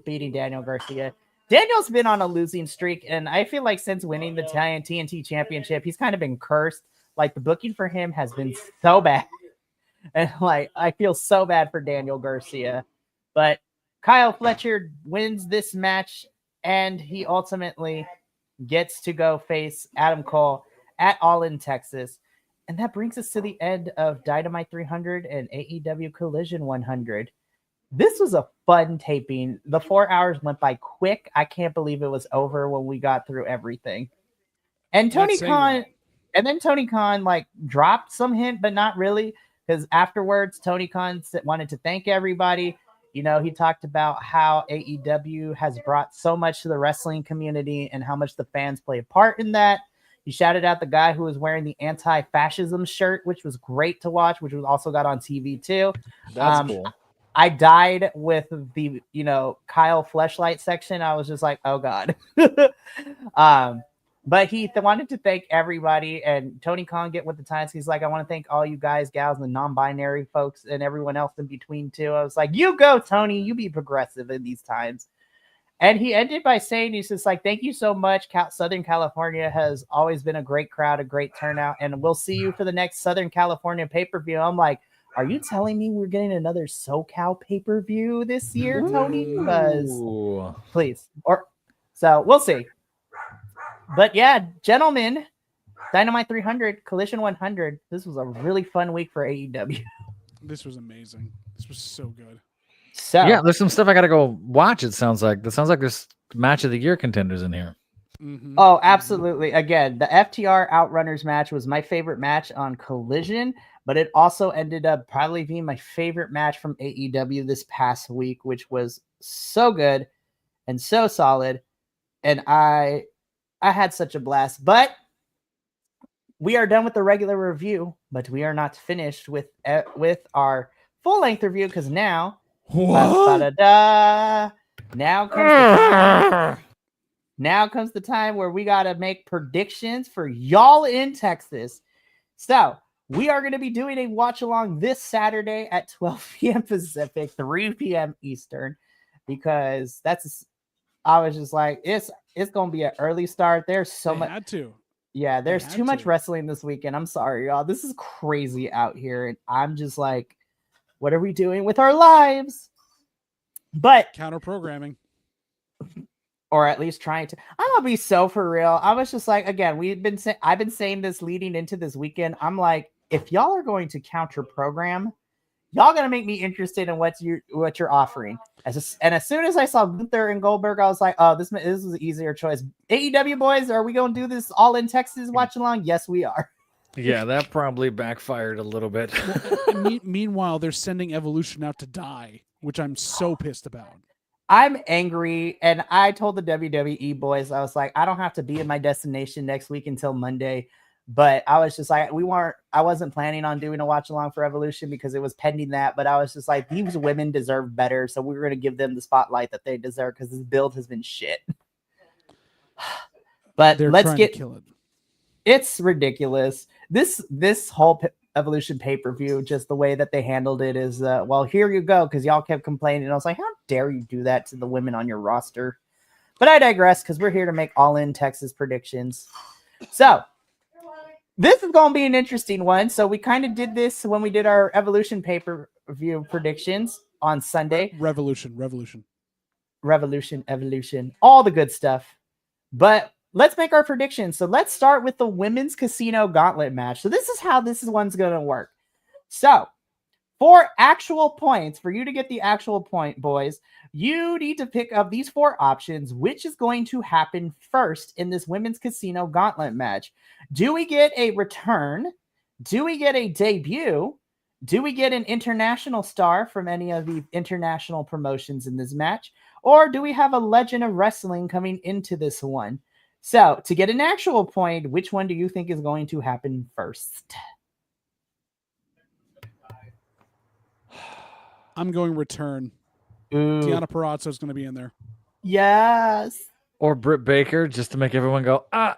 beating Daniel Garcia. Daniel's been on a losing streak, and I feel like since winning the TNT Championship, he's kind of been cursed. Like, the booking for him has been so bad. And, like, I feel so bad for Daniel Garcia. But Kyle Fletcher wins this match, and he ultimately gets to go face Adam Cole at All In Texas. And that brings us to the end of Dynamite 300 and AEW Collision 100. This was a fun taping. The 4 hours went by quick. I can't believe it was over when we got through everything. And Tony Khan like dropped some hint, but not really, because afterwards Tony Khan wanted to thank everybody. You know, he talked about how AEW has brought so much to the wrestling community and how much the fans play a part in that. He shouted out the guy who was wearing the anti-fascism shirt, which was great to watch, which was also got on TV too. That's cool. I died with the, Kyle Fleshlight section. I was just like, oh God. But he wanted to thank everybody, and Tony Khan get with the times. He's like, I want to thank all you guys, gals, and the non-binary folks and everyone else in between too. I was like, you go, Tony, you be progressive in these times. And he ended by saying, he's just like, thank you so much. Southern California has always been a great crowd, a great turnout, and we'll see you for the next Southern California pay-per-view. I'm like, are you telling me we're getting another SoCal pay-per-view this year, Tony? Because please. So we'll see. But yeah, gentlemen, Dynamite 300, Collision 100. This was a really fun week for AEW. This was amazing. This was so good. So yeah, there's some stuff I gotta go watch. It sounds like there's match of the year contenders in here. Mm-hmm. Oh, absolutely. Again, the FTR Outrunners match was my favorite match on Collision, but it also ended up probably being my favorite match from AEW this past week, which was so good and so solid. And I had such a blast. But we are done with the regular review, but we are not finished with our full-length review, because now now comes the time where we got to make predictions for y'all in Texas. So we are going to be doing a watch along this Saturday at 12 p.m. Pacific, 3 p.m. Eastern, because I was just like, it's going to be an early start. There's so much. Had to. Yeah, there's too much wrestling this weekend. I'm sorry, y'all. This is crazy out here. And I'm just like, what are we doing with our lives? But counter programming. Or at least trying to. I'm gonna be so for real. I was just like, again, I've been saying this leading into this weekend. I'm like, if y'all are going to counter program, y'all gonna make me interested in what you're offering. And as soon as I saw Gunther and Goldberg, I was like, oh, this is an easier choice. AEW boys, are we gonna do this all in Texas watch along? Yes, we are. Yeah, that probably backfired a little bit. Meanwhile, they're sending Evolution out to die, which I'm so pissed about. I'm angry, and I told the WWE boys, I was like, I don't have to be in my destination next week until Monday, but I was just like, I wasn't planning on doing a watch along for Evolution because it was pending that, but I was just like, these women deserve better, so we were going to give them the spotlight that they deserve because this build has been shit. But let's get to kill it. It's ridiculous. This whole Evolution pay-per-view, just the way that they handled it is, well, here you go, because y'all kept complaining. I was like, how dare you do that to the women on your roster? But I digress, because we're here to make all-in Texas predictions. So, this is going to be an interesting one. So, we kind of did this when we did our Evolution pay-per-view predictions on Sunday. Revolution. Evolution, all the good stuff. But let's make our predictions. So let's start with the women's casino gauntlet match. So this is how this one's going to work. So for actual points, for you to get the actual point, boys, you need to pick up these 4 options. Which is going to happen first in this women's casino gauntlet match? Do we get a return? Do we get a debut? Do we get an international star from any of the international promotions in this match? Or do we have a legend of wrestling coming into this one? So, to get an actual point, which one do you think is going to happen first? I'm going return. Ooh. Deonna Purrazzo is going to be in there. Yes. Or Britt Baker, just to make everyone go, yeah,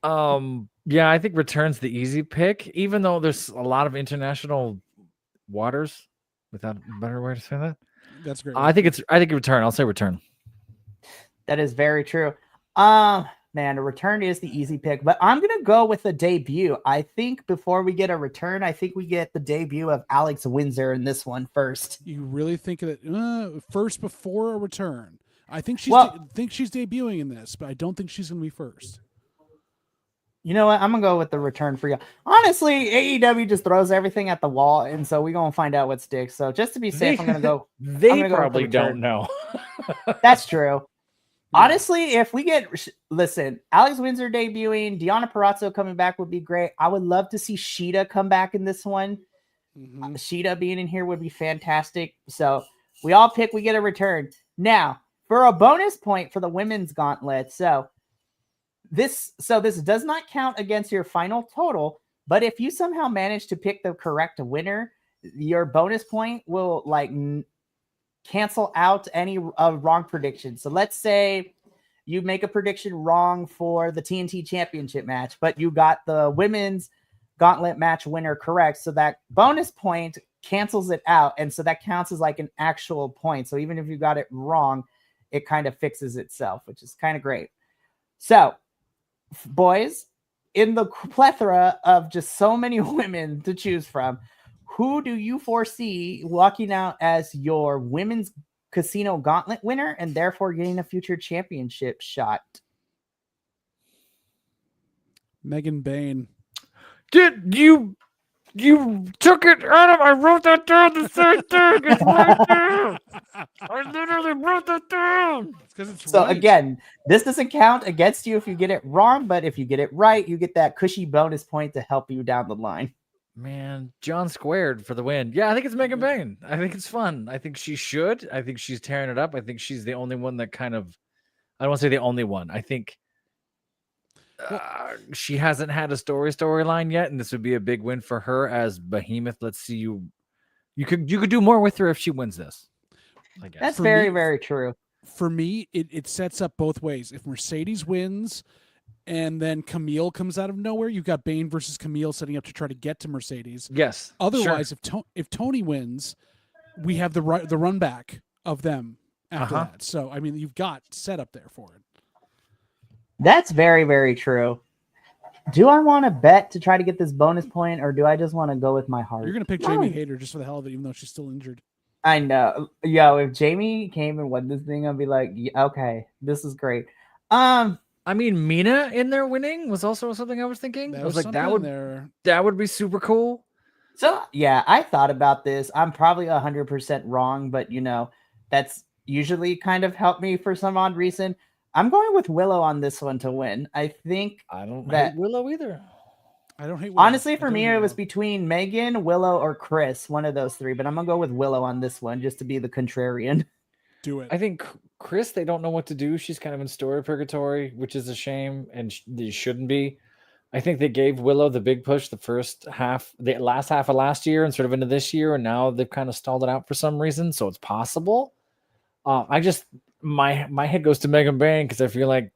I think return's the easy pick, even though there's a lot of international waters, without a better way to say that. That's great. I think return. I'll say return. That is very true. Man, a return is the easy pick, but I'm going to go with a debut. I think before we get a return, I think we get the debut of Alex Windsor in this one first. You really think of it first before a return? I think she's debuting in this, but I don't think she's going to be first. You know what? I'm going to go with the return for you. Honestly, AEW just throws everything at the wall, and so we're going to find out what sticks. So just to be safe, I'm going to go. They probably don't know. That's true. Yeah. Honestly, if we get, Alex Windsor debuting, Deonna Purrazzo coming back would be great. I would love to see Sheeta come back in this one. Mm-hmm. Sheeta being in here would be fantastic. So we all pick, we get a return. Now, for a bonus point for the women's gauntlet. So this does not count against your final total, but if you somehow manage to pick the correct winner, your bonus point will like cancel out any wrong prediction. So let's say you make a prediction wrong for the TNT Championship match, but you got the women's gauntlet match winner correct. So that bonus point cancels it out. And so that counts as like an actual point. So even if you got it wrong, it kind of fixes itself, which is kind of great. So, boys, in the plethora of just so many women to choose from, who do you foresee walking out as your women's casino gauntlet winner and therefore getting a future championship shot? Megan Bain. Did you took it out of? I wrote that down. The same thing. It's right there. I literally wrote that down. Because it's So right. again, this doesn't count against you if you get it wrong, but if you get it right, you get that cushy bonus point to help you down the line. Man, John squared for the win. Yeah, I think it's Megan Bain. I think it's fun. I think she should. I think she's tearing it up. I think she's the only one that kind of, I don't want to say the only one. I think she hasn't had a storyline yet, and this would be a big win for her as Behemoth. Let's see you could do more with her if she wins this. I guess. That's very true. For me, it sets up both ways. If Mercedes wins and then Camille comes out of nowhere, you've got Bain versus Camille setting up to try to get to Mercedes. Yes. Otherwise, if Tony wins, we have the run back of them after that. So, I mean, you've got set up there for it. That's very true. Do I want to bet to try to get this bonus point, or do I just want to go with my heart? You're going to pick Jamie Hayter just for the hell of it, even though she's still injured. I know. Yo, if Jamie came and won this thing, I'd be like, yeah, okay, this is great. I mean, Mina in there winning was also something I was thinking. I was like, that would be super cool. So yeah, I thought about this. I'm probably 100% wrong, but that's usually kind of helped me for some odd reason. I'm going with Willow on this one to win. I think I don't hate Willow either. I don't hate Willow. Honestly, for me, it was between Megan, Willow, or Chris, one of those three. But I'm going to go with Willow on this one just to be the contrarian. Do it. I think Chris, they don't know what to do. She's kind of in story purgatory, which is a shame, and they shouldn't be. I think they gave Willow the big push the last half of last year and sort of into this year, and now they've kind of stalled it out for some reason, so it's possible. My head goes to Megan Bain because I feel like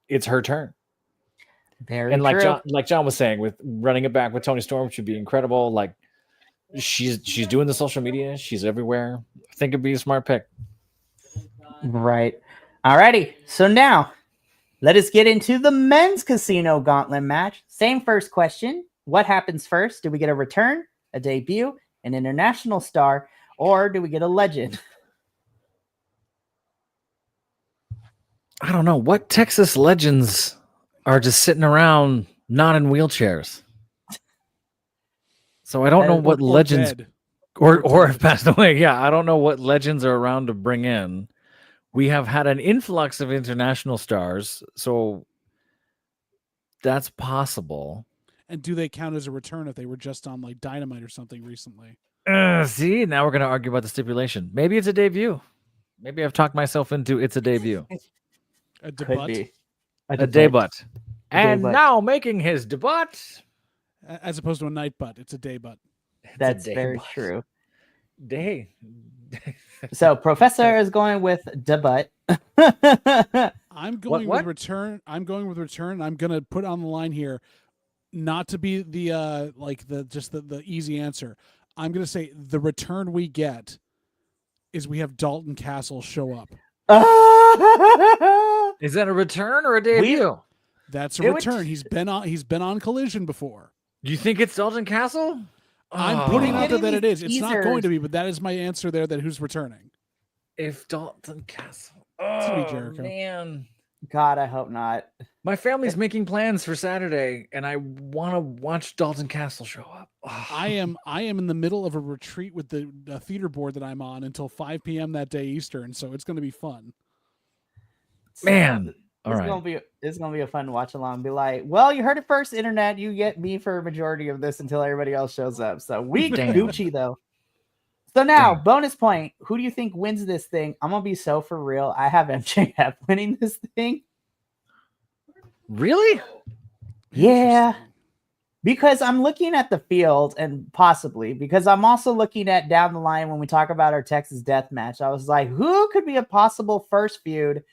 it's her turn. Very and true. like John was saying, with running it back with Toni Storm should be incredible. Like she's doing the social media, she's everywhere. I think it'd be a smart pick. Right. Alrighty. So now let us get into the men's casino gauntlet match. Same first question. What happens first? Do we get a return, a debut, an international star, or do we get a legend? I don't know. What Texas legends are just sitting around not in wheelchairs? So I don't know what legends or have passed away. Yeah, I don't know what legends are around to bring in. We have had an influx of international stars, so that's possible. And do they count as a return if they were just on like Dynamite or something recently? See, now we're going to argue about the stipulation. Maybe it's a debut. Maybe I've talked myself into it's a debut. A debut. A debut. And now making his debut. As opposed to a night butt. It's a day butt. That's very true. Day. So Professor is going with debut. I'm going with return. I'm going with return. I'm going to put on the line here, not to be the the easy answer. I'm going to say the return we get is we have Dalton Castle show up. Is that a return or a debut? That's a return. He's been on Collision before. You think it's Dalton Castle? I'm putting out there that it is. It's not going to be, but that is my answer there. That who's returning? If Dalton Castle, Jericho. Man, God, I hope not. My family's making plans for Saturday, and I want to watch Dalton Castle show up. I am in the middle of a retreat with the theater board that I'm on until 5 p.m. that day Eastern, so it's going to be fun. Man, it's gonna be a fun watch along. Be like, well, you heard it first, internet. You get me for a majority of this until everybody else shows up. So we Gucci though. So now, bonus point. Who do you think wins this thing? I'm gonna be so for real. I have MJF winning this thing. Really? Yeah. Because I'm looking at the field, and possibly because I'm also looking at down the line when we talk about our Texas death match. I was like, who could be a possible first feud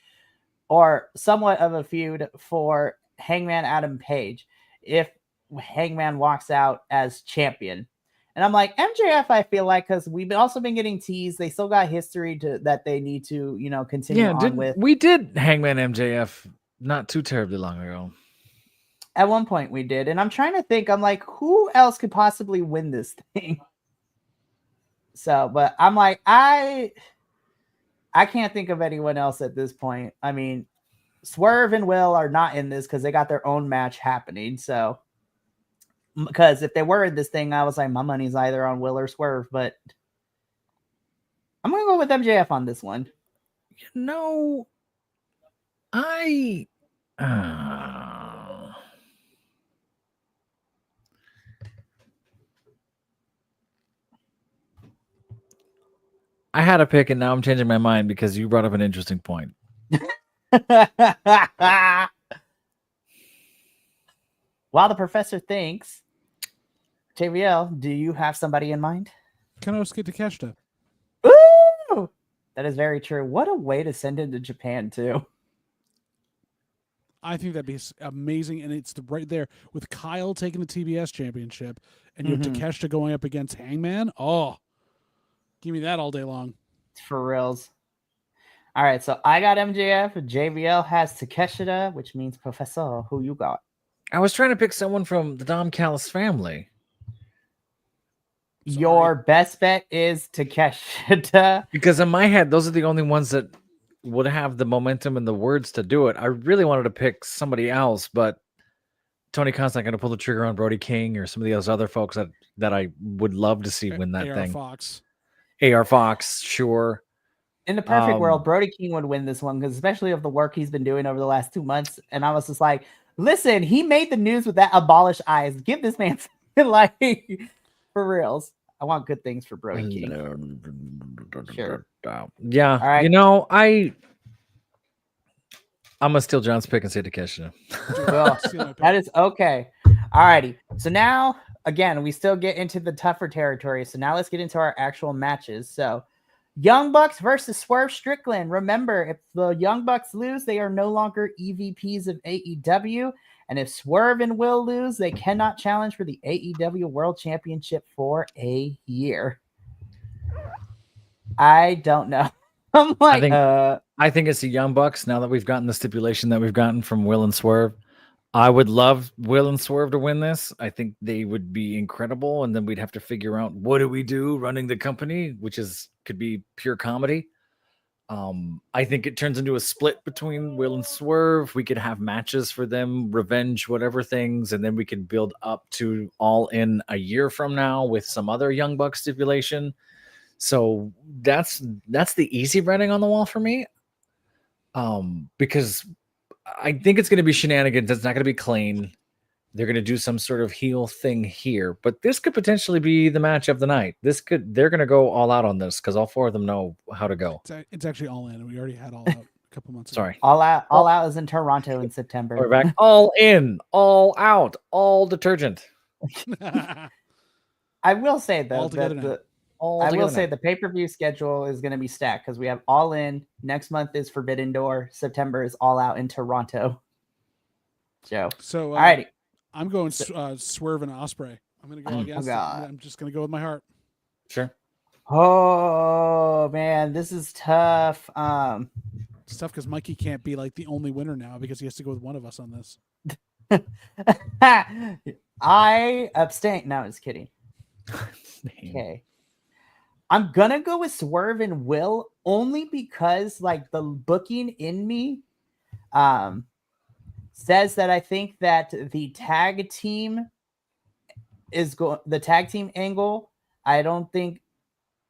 or somewhat of a feud for Hangman Adam Page if Hangman walks out as champion? And I'm like, MJF, I feel like, because we've also been getting teased. They still got history that they need to, continue on with. We did Hangman MJF not too terribly long ago. At one point we did. And I'm trying to think, I'm like, who else could possibly win this thing? So, but I'm like, I can't think of anyone else at this point. I mean, Swerve and Will are not in this because they got their own match happening. So, because if they were in this thing, I was like, my money's either on Will or Swerve, but I'm going to go with MJF on this one. I had a pick and now I'm changing my mind because you brought up an interesting point. While the professor thinks, JVL, do you have somebody in mind? Konosuke Takeshita. Ooh, that is very true. What a way to send him to Japan, too. I think that'd be amazing, and it's right there with Kyle taking the TBS championship, and you have Takeshita going up against Hangman. Oh, give me that all day long. For reals. All right, so I got MJF. JVL has Takeshita, which means Professor. Who you got? I was trying to pick someone from the Dom Callis family. Sorry. Your best bet is Takeshita. Because in my head, those are the only ones that would have the momentum and the words to do it. I really wanted to pick somebody else, but Tony Khan's not going to pull the trigger on Brody King or some of those other folks that I would love to see win that thing. AR Fox, sure. In the perfect world, Brody King would win this one because especially of the work he's been doing over the last 2 months. And I was just like, listen, he made the news with that abolish eyes. Give this man like for reals. I want good things for Brody King. Sure. Yeah. All right. I'm gonna steal John's pick and say Takeshita. That is okay. All righty. So now, again, we still get into the tougher territory. So now let's get into our actual matches. So Young Bucks versus Swerve Strickland. Remember, if the Young Bucks lose, they are no longer EVPs of AEW. And if Swerve and Will lose, they cannot challenge for the AEW World Championship for a year. I don't know. I'm like, I think it's the Young Bucks now that we've gotten the stipulation that we've gotten from Will and Swerve. I would love Will and Swerve to win this. I think they would be incredible. And then we'd have to figure out what do we do running the company, which could be pure comedy. I think it turns into a split between Will and Swerve. We could have matches for them, revenge, whatever things, and then we could build up to All In a year from now with some other Young Bucks stipulation. So that's the easy writing on the wall for me. Because I think it's going to be shenanigans. It's not going to be clean. They're going to do some sort of heel thing here, but this could potentially be the match of the night. They're going to go all out on this because all four of them know how to go. It's actually All In. We already had All Out a couple months ago. Sorry. All out is in Toronto in September. We're back. All In, all out, all detergent. I will say though the pay-per-view schedule is going to be stacked because we have All In. Next month is Forbidden Door. September is All Out in Toronto. So all righty. I'm going Swerve and Ospreay. I'm going to go against I'm just going to go with my heart. Sure. Oh, man, this is tough. It's tough because Mikey can't be like the only winner now because he has to go with one of us on this. I abstain. No, just kidding. Okay. I'm going to go with Swerve and Will only because like the booking in me says that I think that the tag team the tag team angle. I don't think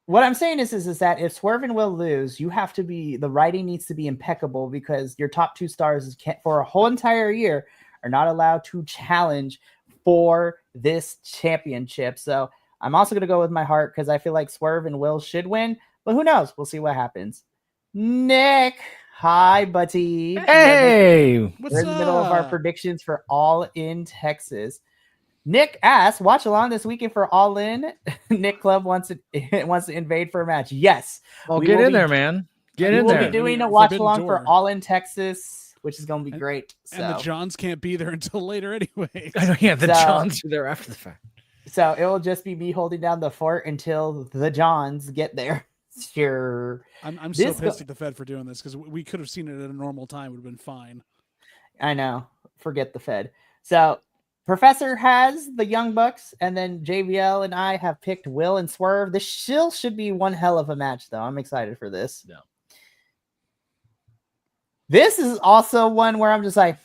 what I'm saying is that if Swerve and Will lose, the writing needs to be impeccable because your top two stars for a whole entire year are not allowed to challenge for this championship. So I'm also going to go with my heart because I feel like Swerve and Will should win, but who knows? We'll see what happens. Nick. Hi, buddy. Hey, we're in the middle of our predictions for All In Texas. Nick asks, watch along this weekend for All In. Nick Club wants to invade for a match. Yes. Well, We get will in be- there, man. Get We in will there. be doing a Forbidden watch along for Door. All In Texas, which is going to be great. And the Johns can't be there until later anyway. I know, yeah, the So- Johns are there after the fact. So it will just be me holding down the fort until the Johns get there. Sure. I'm so This pissed at the Fed for doing this because we could have seen it at a normal time. Would have been fine. I know. Forget the Fed. So Professor has the Young Bucks, and then JVL and I have picked Will and Swerve. This still should be one hell of a match, though. I'm excited for this. Yeah. This is also one where I'm just like,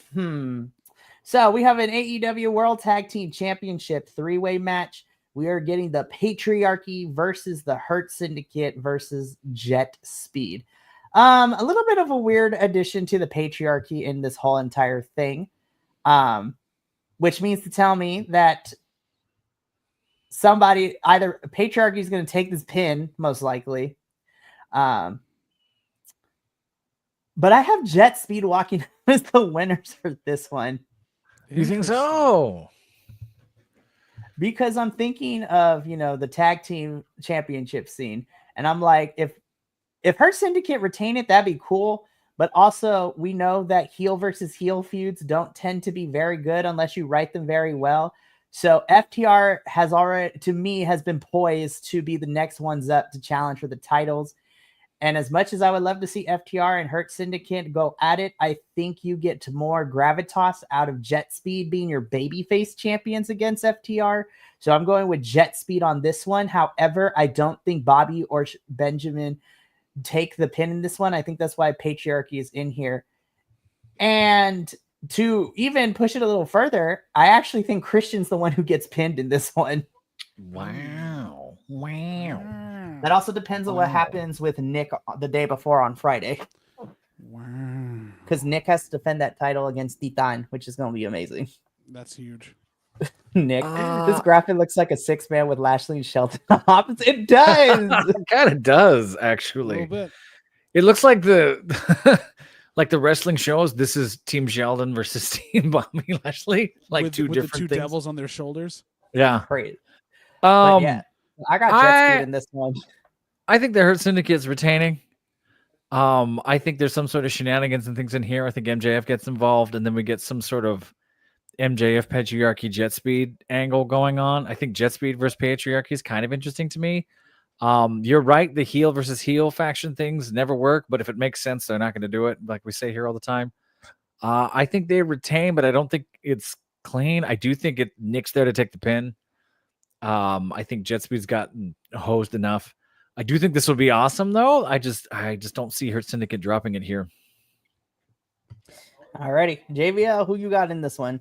So we have an AEW World Tag Team Championship 3-way match. We are getting the Patriarchy versus the Hurt Syndicate versus Jet Speed. A little bit of a weird addition to the Patriarchy in this whole entire thing. Which means to tell me that somebody, either Patriarchy is going to take this pin, most likely. But I have Jet Speed walking as the winners for this one. You think so? Because I'm thinking of, the tag team championship scene. And I'm like, if her syndicate retain it, that'd be cool. But also, we know that heel versus heel feuds don't tend to be very good unless you write them very well. So FTR has been poised to be the next ones up to challenge for the titles. And as much as I would love to see FTR and Hurt Syndicate go at it, I think you get more gravitas out of Jet Speed being your babyface champions against FTR. So I'm going with Jet Speed on this one. However, I don't think Bobby or Benjamin take the pin in this one. I think that's why Patriarchy is in here. And to even push it a little further, I actually think Christian's the one who gets pinned in this one. Wow. That also depends on what happens with Nick the day before on Friday. Wow. Because Nick has to defend that title against Titan, which is going to be amazing. That's huge. Nick, this graphic looks like a 6-man with Lashley and Shelton opposite. It does. It kind of does, A actually. little bit. It looks like the like the wrestling shows. This is Team Sheldon versus Team Bobby Lashley, like with, two with different the two things. devils on their shoulders. Yeah. Great. But yeah, I got Jet Speed I- in this one. I think the Hurt Syndicate's retaining. I think there's some sort of shenanigans and things in here. I think MJF gets involved, and then we get some sort of MJF Patriarchy Jet Speed angle going on. I think Jet Speed versus Patriarchy is kind of interesting to me. You're right, the heel versus heel faction things never work, but if it makes sense, they're not going to do it, like we say here all the time. I think they retain, but I don't think it's clean. I do think Nick's there to take the pin. I think Jet Speed's gotten hosed enough. I do think this would be awesome, though. I just don't see Hurt Syndicate dropping it here. Alrighty, JVL, who you got in this one?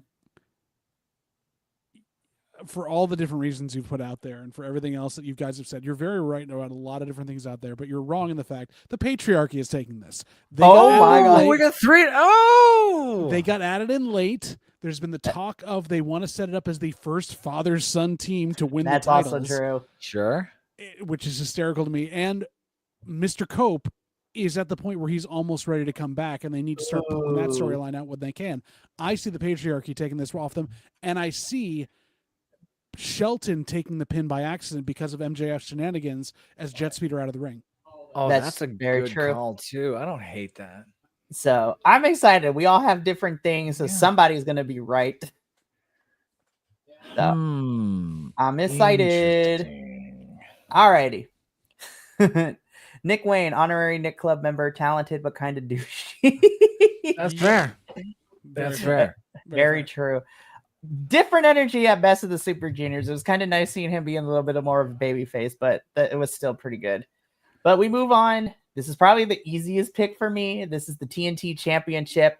For all the different reasons you've put out there and for everything else that you guys have said, you're very right about a lot of different things out there, but you're wrong in the fact the Patriarchy is taking this. They Oh got my added God. late. We got 3. Oh, They got added in late. There's been the talk of they want to set it up as the first father-son team to win That's the titles. also true. sure. Which is hysterical to me. And Mr. Cope is at the point where he's almost ready to come back, and they need to start pulling that storyline out when they can. I see the Patriarchy taking this off them, and I see Shelton taking the pin by accident because of MJF's shenanigans as Jet Speed are out of the ring. Oh, That's that's a very good true. call too. I don't hate that. So I'm excited. We all have different things, so Yeah. somebody's going to be right. So I'm excited. Interesting. Alrighty. Nick Wayne, honorary Nick Club member, talented but kind of douchey. That's fair. That's fair. Very true. Different energy at best of the Super Juniors. It was kind of nice seeing him being a little bit more of a baby face, but it was still pretty good. But we move on. This is probably the easiest pick for me. This is the TNT Championship.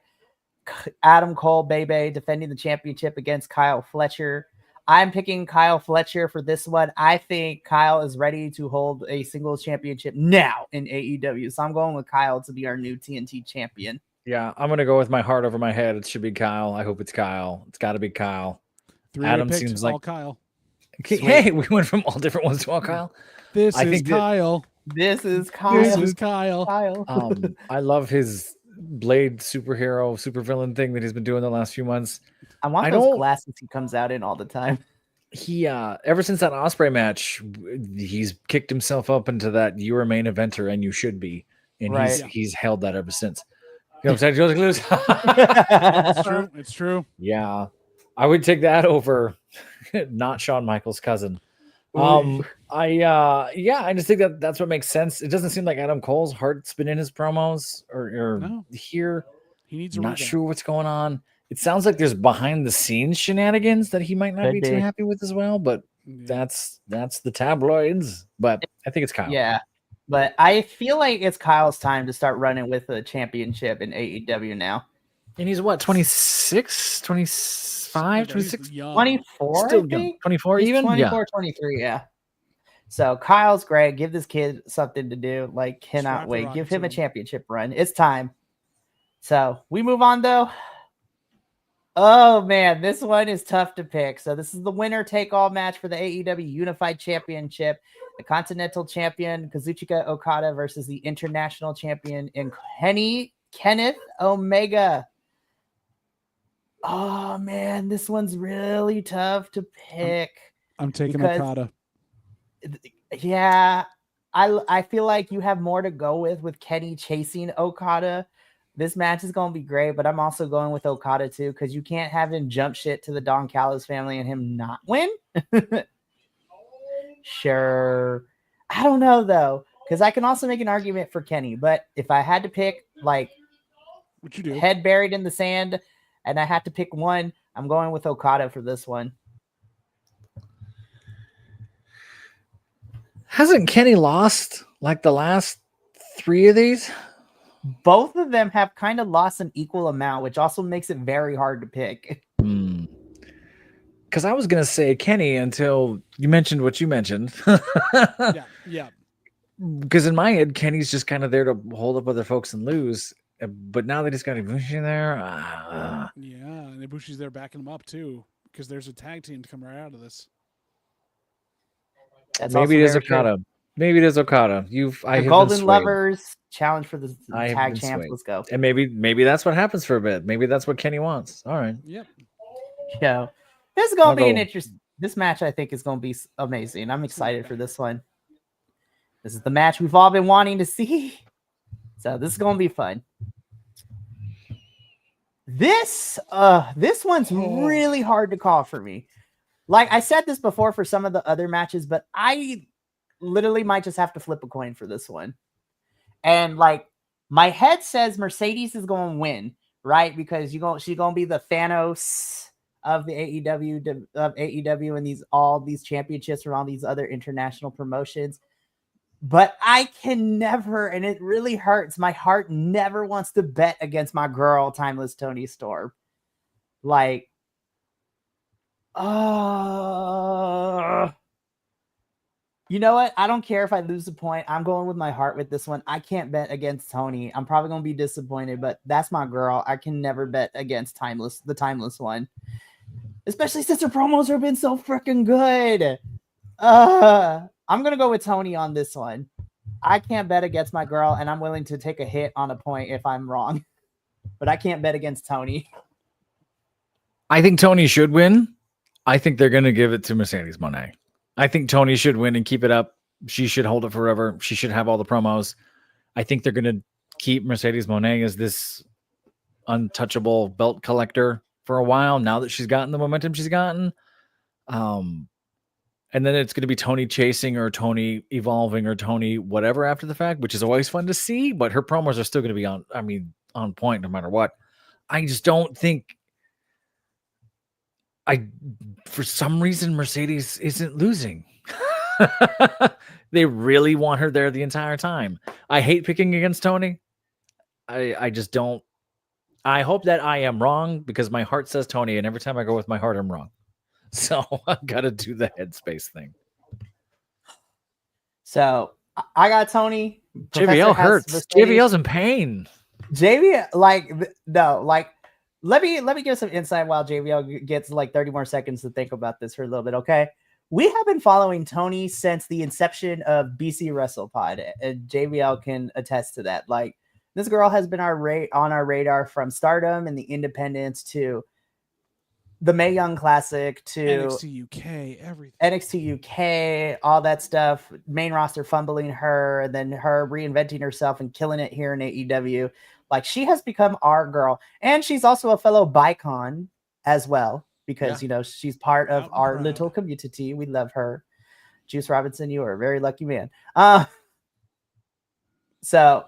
Adam Cole, Bebe, defending the championship against Kyle Fletcher. I'm picking Kyle Fletcher for this one. I think Kyle is ready to hold a singles championship now in AEW. So I'm going with Kyle to be our new TNT champion. Yeah, I'm gonna go with my heart over my head. It should be Kyle. I hope it's Kyle. It's got to be Kyle. 3 Adam picks, seems all like- Kyle. Hey, we went from all different ones to all Kyle. This I is think that- Kyle. This is Kyle. This is Kyle. Kyle. I love his Blade superhero, supervillain thing that he's been doing the last few months. I want I those don't- glasses he comes out in all the time. he ever since that Osprey match, he's kicked himself up into that you're a main eventer and you should be, and Right. he's held that ever since. You know what I'm saying? It's true. It's true. Yeah, I would take that over not Shawn Michaels' cousin. I just think that's what makes sense. It doesn't seem like Adam Cole's heart's been in his promos or No. here. He needs a Not revamp. sure what's going on. It sounds like there's behind the scenes shenanigans that he might not Could be too be. happy with as well, but Yeah. that's the tabloids. But I think it's Kyle. Yeah. But I feel like it's Kyle's time to start running with a championship in AEW now. And he's what, 26, 25, He's 26? young. 24, Still I young. think? 24 He's even? 24, Yeah. 23, yeah. So Kyle's great. Give this kid something to do. Like, cannot wrap the wait. rocket Give him to a him. championship run. It's time. So we move on, though. Oh, man. This one is tough to pick. So this is the winner-take-all match for the AEW Unified Championship. The Continental Champion, Kazuchika Okada, versus the International Champion in Kenneth Omega. Oh, man. This one's really tough to pick. I'm taking because- Okada. Yeah, I feel like you have more to go with Kenny chasing Okada. This match is going to be great, but I'm also going with Okada too, because you can't have him jump shit to the Don Callis family and him not win. Sure. I don't know though, because I can also make an argument for Kenny, but if I had to pick like What you do? head buried in the sand and I had to pick one, I'm going with Okada for this one. Hasn't Kenny lost like the last 3 of these? Both of them have kind of lost an equal amount, which also makes it very hard to pick. Because I was gonna say Kenny until you mentioned what you mentioned. Yeah. Because in my head, Kenny's just kind of there to hold up other folks and lose. But now that he's got Ibushi there, Yeah, and Ibushi's there backing him up too, because there's a tag team to come right out of this. That's maybe it also is very true. Okada. Maybe it is Okada. The have Golden been swayed. Lovers challenge for the I have tag been champs. swayed. Let's go. And maybe that's what happens for a bit. Maybe that's what Kenny wants. All right. Yep. So this is gonna be an go. interesting. This match I think is gonna be amazing. I'm excited for this one. This is the match we've all been wanting to see. So this is gonna be fun. This one's really hard to call for me. Like I said this before for some of the other matches, but I literally might just have to flip a coin for this one. And like my head says Mercedes is going to win, right? Because she's going to be the Thanos of the AEW and all these championships from all these other international promotions. But I can never, and it really hurts. My heart never wants to bet against my girl, Timeless Toni Storm. Like, you know what? I don't care if I lose the point. I'm going with my heart with this one. I can't bet against Toni. I'm probably going to be disappointed, but that's my girl. I can never bet against the Timeless one. Especially since her promos have been so freaking good. I'm going to go with Toni on this one. I can't bet against my girl, and I'm willing to take a hit on a point if I'm wrong. But I can't bet against Toni. I think Toni should win. I think they're going to give it to Mercedes Moné. I think Toni should win and keep it up. She should hold it forever. She should have all the promos. I think they're going to keep Mercedes Moné as this untouchable belt collector for a while now that she's gotten the momentum she's gotten. And then it's going to be Toni chasing or Toni evolving or Toni whatever after the fact, which is always fun to see. But her promos are still going to be on point no matter what. I just don't think for some reason Mercedes isn't losing. They really want her there the entire time. I hate picking against Toni. I just don't. I hope that I am wrong because my heart says Toni, and every time I go with my heart, I'm wrong. So I gotta do the headspace thing. So I got Toni. JBL hurts. JBL's in pain. JBL, let me give some insight while JBL gets like 30 more seconds to think about this for a little bit, okay? We have been following Toni since the inception of BC WrestlePod, and JBL can attest to that. Like, this girl has been on our radar from Stardom and the Independents to the Mae Young Classic to NXT UK, everything. NXT UK, all that stuff, main roster fumbling her, and then her reinventing herself and killing it here in AEW. Like, she has become our girl. And she's also a fellow Bicon as well, because, Yeah. you know, she's part of Out and our proud. little community. We love her. Juice Robinson, you are a very lucky man. So,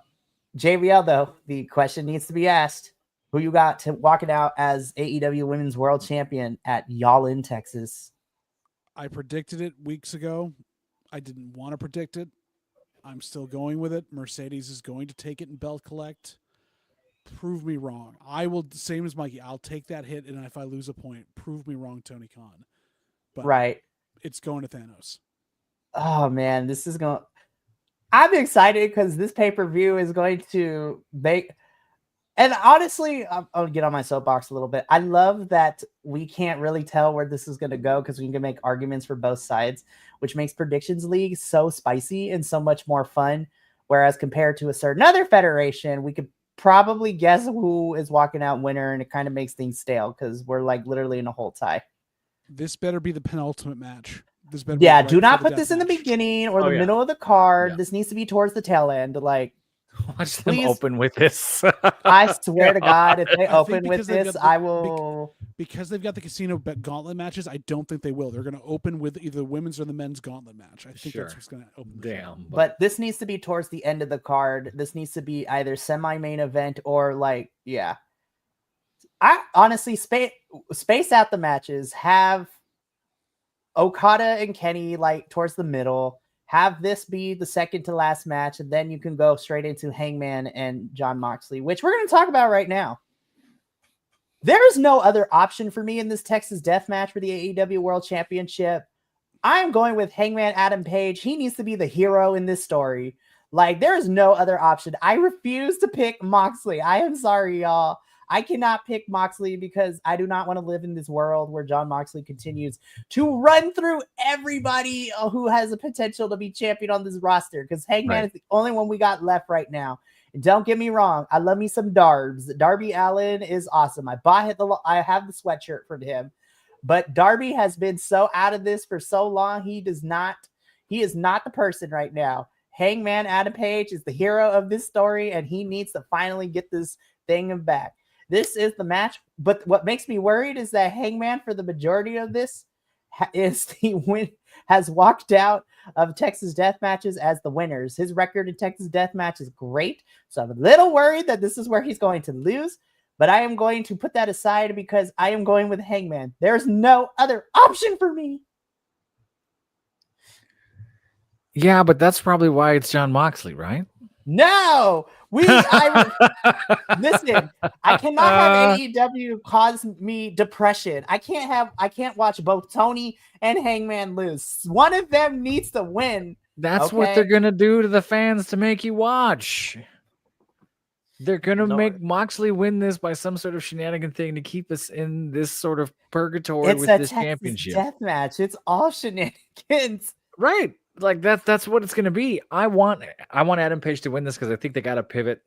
JVL, though, the question needs to be asked. Who you got to walking out as AEW Women's World Champion at Y'all in Texas? I predicted it weeks ago. I didn't want to predict it. I'm still going with it. Mercedes is going to take it in belt collect. Prove me wrong. I will, same as Mikey, I'll take that hit, and if I lose a point, prove me wrong, Tony Khan. But Right. it's going to Thanos. Oh, man, this is going... I'm excited because this pay-per-view is going to make... And honestly, I'll get on my soapbox a little bit. I love that we can't really tell where this is going to go because we can make arguments for both sides, which makes Predictions League so spicy and so much more fun. Whereas compared to a certain other federation, we could probably guess who is walking out winner, and it kind of makes things stale because we're like literally in a whole tie. This better be the penultimate match. This better Yeah, be do not before put the this in the death match. beginning or Oh, the yeah. middle of the card. Yeah. This needs to be towards the tail end. Like, Watch them Please. open with this. I swear to God, if they I think open with because they've this, got the- I will... Because they've got the casino gauntlet matches, I don't think they will. They're going to open with either the women's or the men's gauntlet match. I think Sure. that's what's going to open. The show. Damn. But this needs to be towards the end of the card. This needs to be either semi-main event or like, yeah. I honestly space out the matches. Have Okada and Kenny like towards the middle. Have this be the second to last match, and then you can go straight into Hangman and Jon Moxley, which we're going to talk about right now. There is no other option for me in this Texas Death Match for the AEW World Championship. I'm going with Hangman Adam Page. He needs to be the hero in this story. Like, there is no other option. I refuse to pick Moxley. I am sorry, y'all. I cannot pick Moxley because I do not want to live in this world where Jon Moxley continues to run through everybody who has a potential to be champion on this roster, because Hangman is the only one we got left right now. And don't get me wrong, I love me some Darbs. Darby Allin is awesome. I have the sweatshirt from him, but Darby has been so out of this for so long. He is not the person right now. Hangman Adam Page is the hero of this story, and he needs to finally get this thing back. This is the match, but what makes me worried is that Hangman, for the majority of this, has walked out of Texas Death Matches as the winners. His record in Texas Death Match is great, so I'm a little worried that this is where he's going to lose, but I am going to put that aside because I am going with Hangman. There's no other option for me. Yeah, but that's probably why it's Jon Moxley, right? No, listen, I cannot have AEW cause me depression. I can't watch both Tony and Hangman lose. One of them needs to win. That's what they're gonna do to the fans to make you watch. They're gonna make Moxley win this by some sort of shenanigan thing to keep us in this sort of purgatory with this championship. Death match. It's all shenanigans. Right. Like that's what it's going to be. I want Adam Page to win this because I think they got to pivot.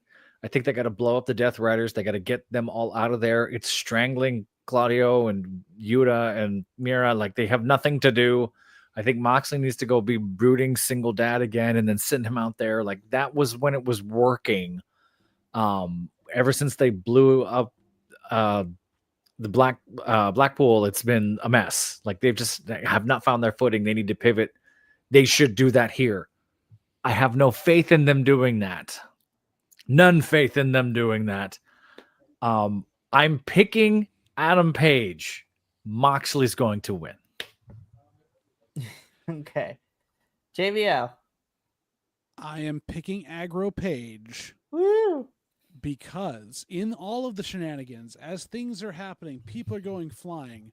I think they got to blow up the Death Riders. They got to get them all out of there. It's strangling Claudio and Yuta and Mira. Like, they have nothing to do. I think Moxley needs to go be brooding single dad again and then send him out there. Like, that was when it was working. Ever since they blew up the Blackpool, it's been a mess. Like, they have not found their footing. They need to pivot. They should do that here. I have no faith in them doing that. None faith in them doing that. I'm picking Adam Page. Moxley's going to win. Okay. JVL. I am picking Aggro Page. Woo! Because in all of the shenanigans, as things are happening, people are going flying.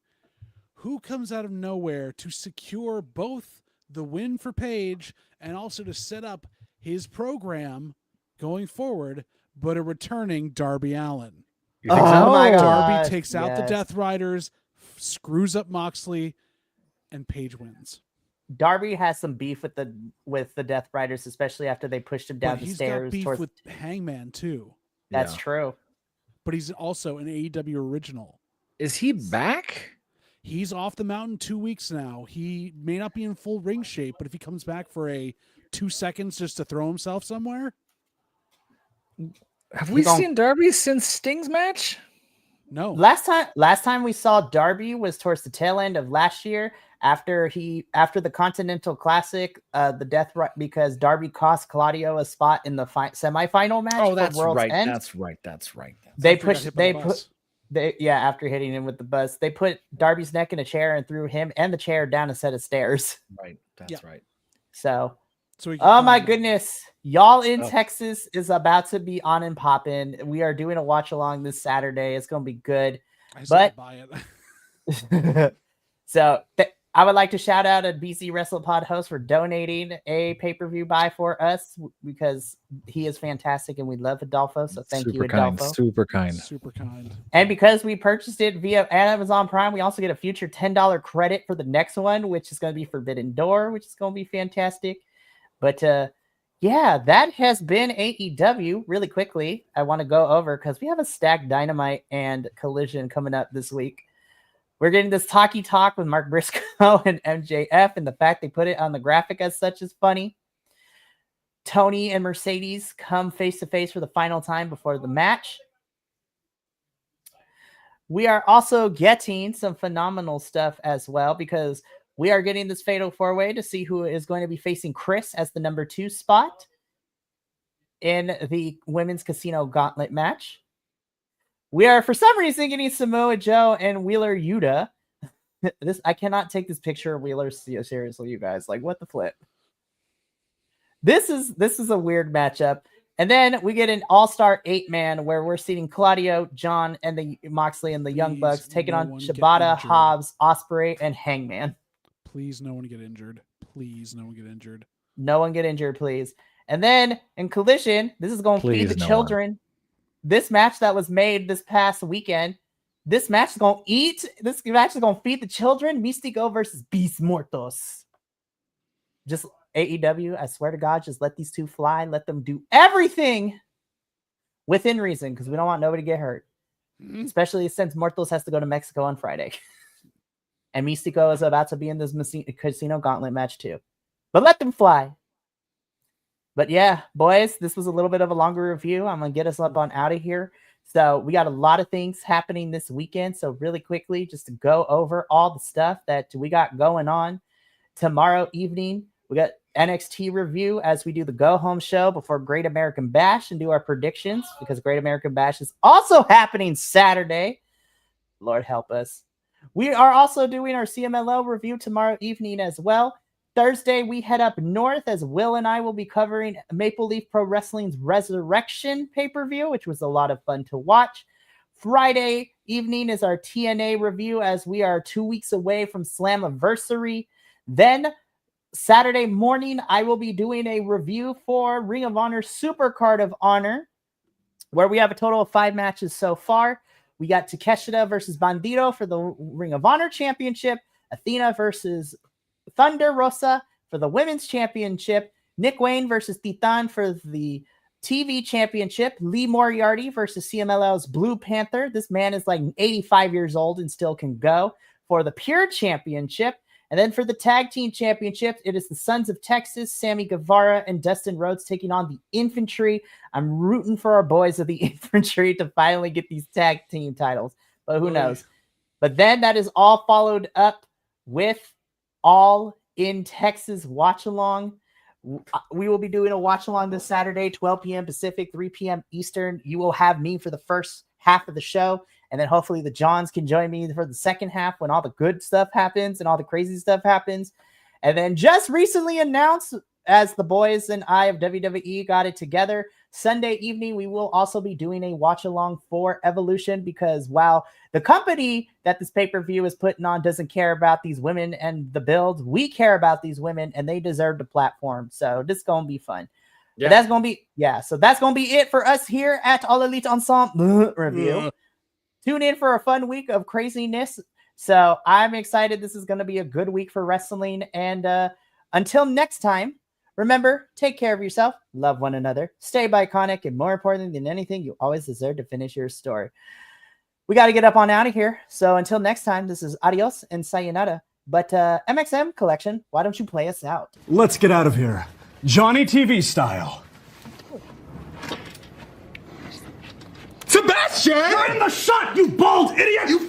Who comes out of nowhere to secure both the win for Page and also to set up his program going forward, but a returning Darby Allin? You think so? My God. Darby takes out the Death Riders, screws up Moxley, and Page wins. Darby has some beef with the Death Riders, especially after they pushed him down But the he's stairs. got beef with Hangman too. That's true. But he's also an AEW original. Is he back? He's off the mountain 2 weeks now. He may not be in full ring shape, but if he comes back for a 2 seconds just to throw himself somewhere. Have we seen Darby since Sting's match? No. Last time we saw Darby was towards the tail end of last year after the Continental Classic, the death because Darby cost Claudio a spot in the semifinal match. Oh, that's for World's right. End. That's right. After hitting him with the bus, they put Darby's neck in a chair and threw him and the chair down a set of stairs. Right. That's right. So oh my goodness. Y'all in Texas is about to be on and popping. We are doing a watch along this Saturday. It's going to be good. But buy it. So I would like to shout out a BC WrestlePod host for donating a pay-per-view buy for us because he is fantastic and we love Adolfo. So thank you, Adolfo. Super kind. Super kind. And because we purchased it via Amazon Prime, we also get a future $10 credit for the next one, which is going to be Forbidden Door, which is going to be fantastic. But yeah, that has been AEW. Really quickly, I want to go over because we have a stacked Dynamite and Collision coming up this week. We're getting this talkie talk with Mark Briscoe and MJF, and the fact they put it on the graphic as such is funny. Tony and Mercedes come face to face for the final time before the match. We are also getting some phenomenal stuff as well because we are getting this fatal 4-way to see who is going to be facing Chris as the number 2 spot in the women's casino gauntlet match. We are, for some reason, getting Samoa Joe and Wheeler Yuta. I cannot take this picture of Wheeler seriously, you guys. Like, what the flip? This is a weird matchup. And then we get an all-star 8-man where we're seeing Claudio, John, and the Moxley and the Young Bucks taking on Shibata, Hobbs, Ospreay, and Hangman. Please, no one get injured. Please, no one get injured. No one get injured, please. And then in Collision, this is going to feed the children. This match that was made this past weekend, this match is going to feed the children. Mystico versus Beast Mortos. Just AEW, I swear to God, just let these two fly. Let them do everything within reason because we don't want nobody to get hurt. Especially since Mortos has to go to Mexico on Friday. And Mystico is about to be in this casino gauntlet match too. But let them fly. But yeah, boys, this was a little bit of a longer review. I'm going to get us up on out of here. So we got a lot of things happening this weekend. So really quickly, just to go over all the stuff that we got going on. Tomorrow evening, we got NXT review as we do the go-home show before Great American Bash and do our predictions because Great American Bash is also happening Saturday. Lord help us. We are also doing our CMLL review tomorrow evening as well. Thursday, we head up north as Will and I will be covering Maple Leaf Pro Wrestling's Resurrection pay-per-view, which was a lot of fun to watch. Friday evening is our TNA review as we are 2 weeks away from Slammiversary. Then Saturday morning, I will be doing a review for Ring of Honor Supercard of Honor, where we have a total of 5 matches so far. We got Takeshita versus Bandito for the Ring of Honor Championship, Athena versus Thunder Rosa for the Women's Championship, Nick Wayne versus Titan for the TV Championship, Lee Moriarty versus CMLL's Blue Panther. This man is like 85 years old and still can go for the Pure Championship. And then for the Tag Team Championship, it is the Sons of Texas, Sammy Guevara and Dustin Rhodes taking on the Infantry. I'm rooting for our boys of the Infantry to finally get these tag team titles, but who knows? But then that is all followed up with All in Texas watch along. We will be doing a watch along this Saturday, 12 p.m. Pacific, 3 p.m. Eastern. You will have me for the first half of the show. And then hopefully the Johns can join me for the second half when all the good stuff happens and all the crazy stuff happens. And then just recently announced, as the boys and I of WWE got it together, Sunday evening, we will also be doing a watch along for Evolution because while the company that this pay-per-view is putting on doesn't care about these women and the builds, we care about these women and they deserve the platform. So this is going to be fun. Yeah. But that's going to be, so that's going to be it for us here at All Elite Ensemble review. Tune in for a fun week of craziness. So I'm excited. This is going to be a good week for wrestling. And until next time, remember, take care of yourself, love one another, stay iconic, and more important than anything, you always deserve to finish your story. we got to get up on out of here. So until next time, this is adios and sayonara. But MXM collection, why don't you play us out? Let's get out of here. Johnny TV style. Sebastian! You're in the shot, you bald idiot! You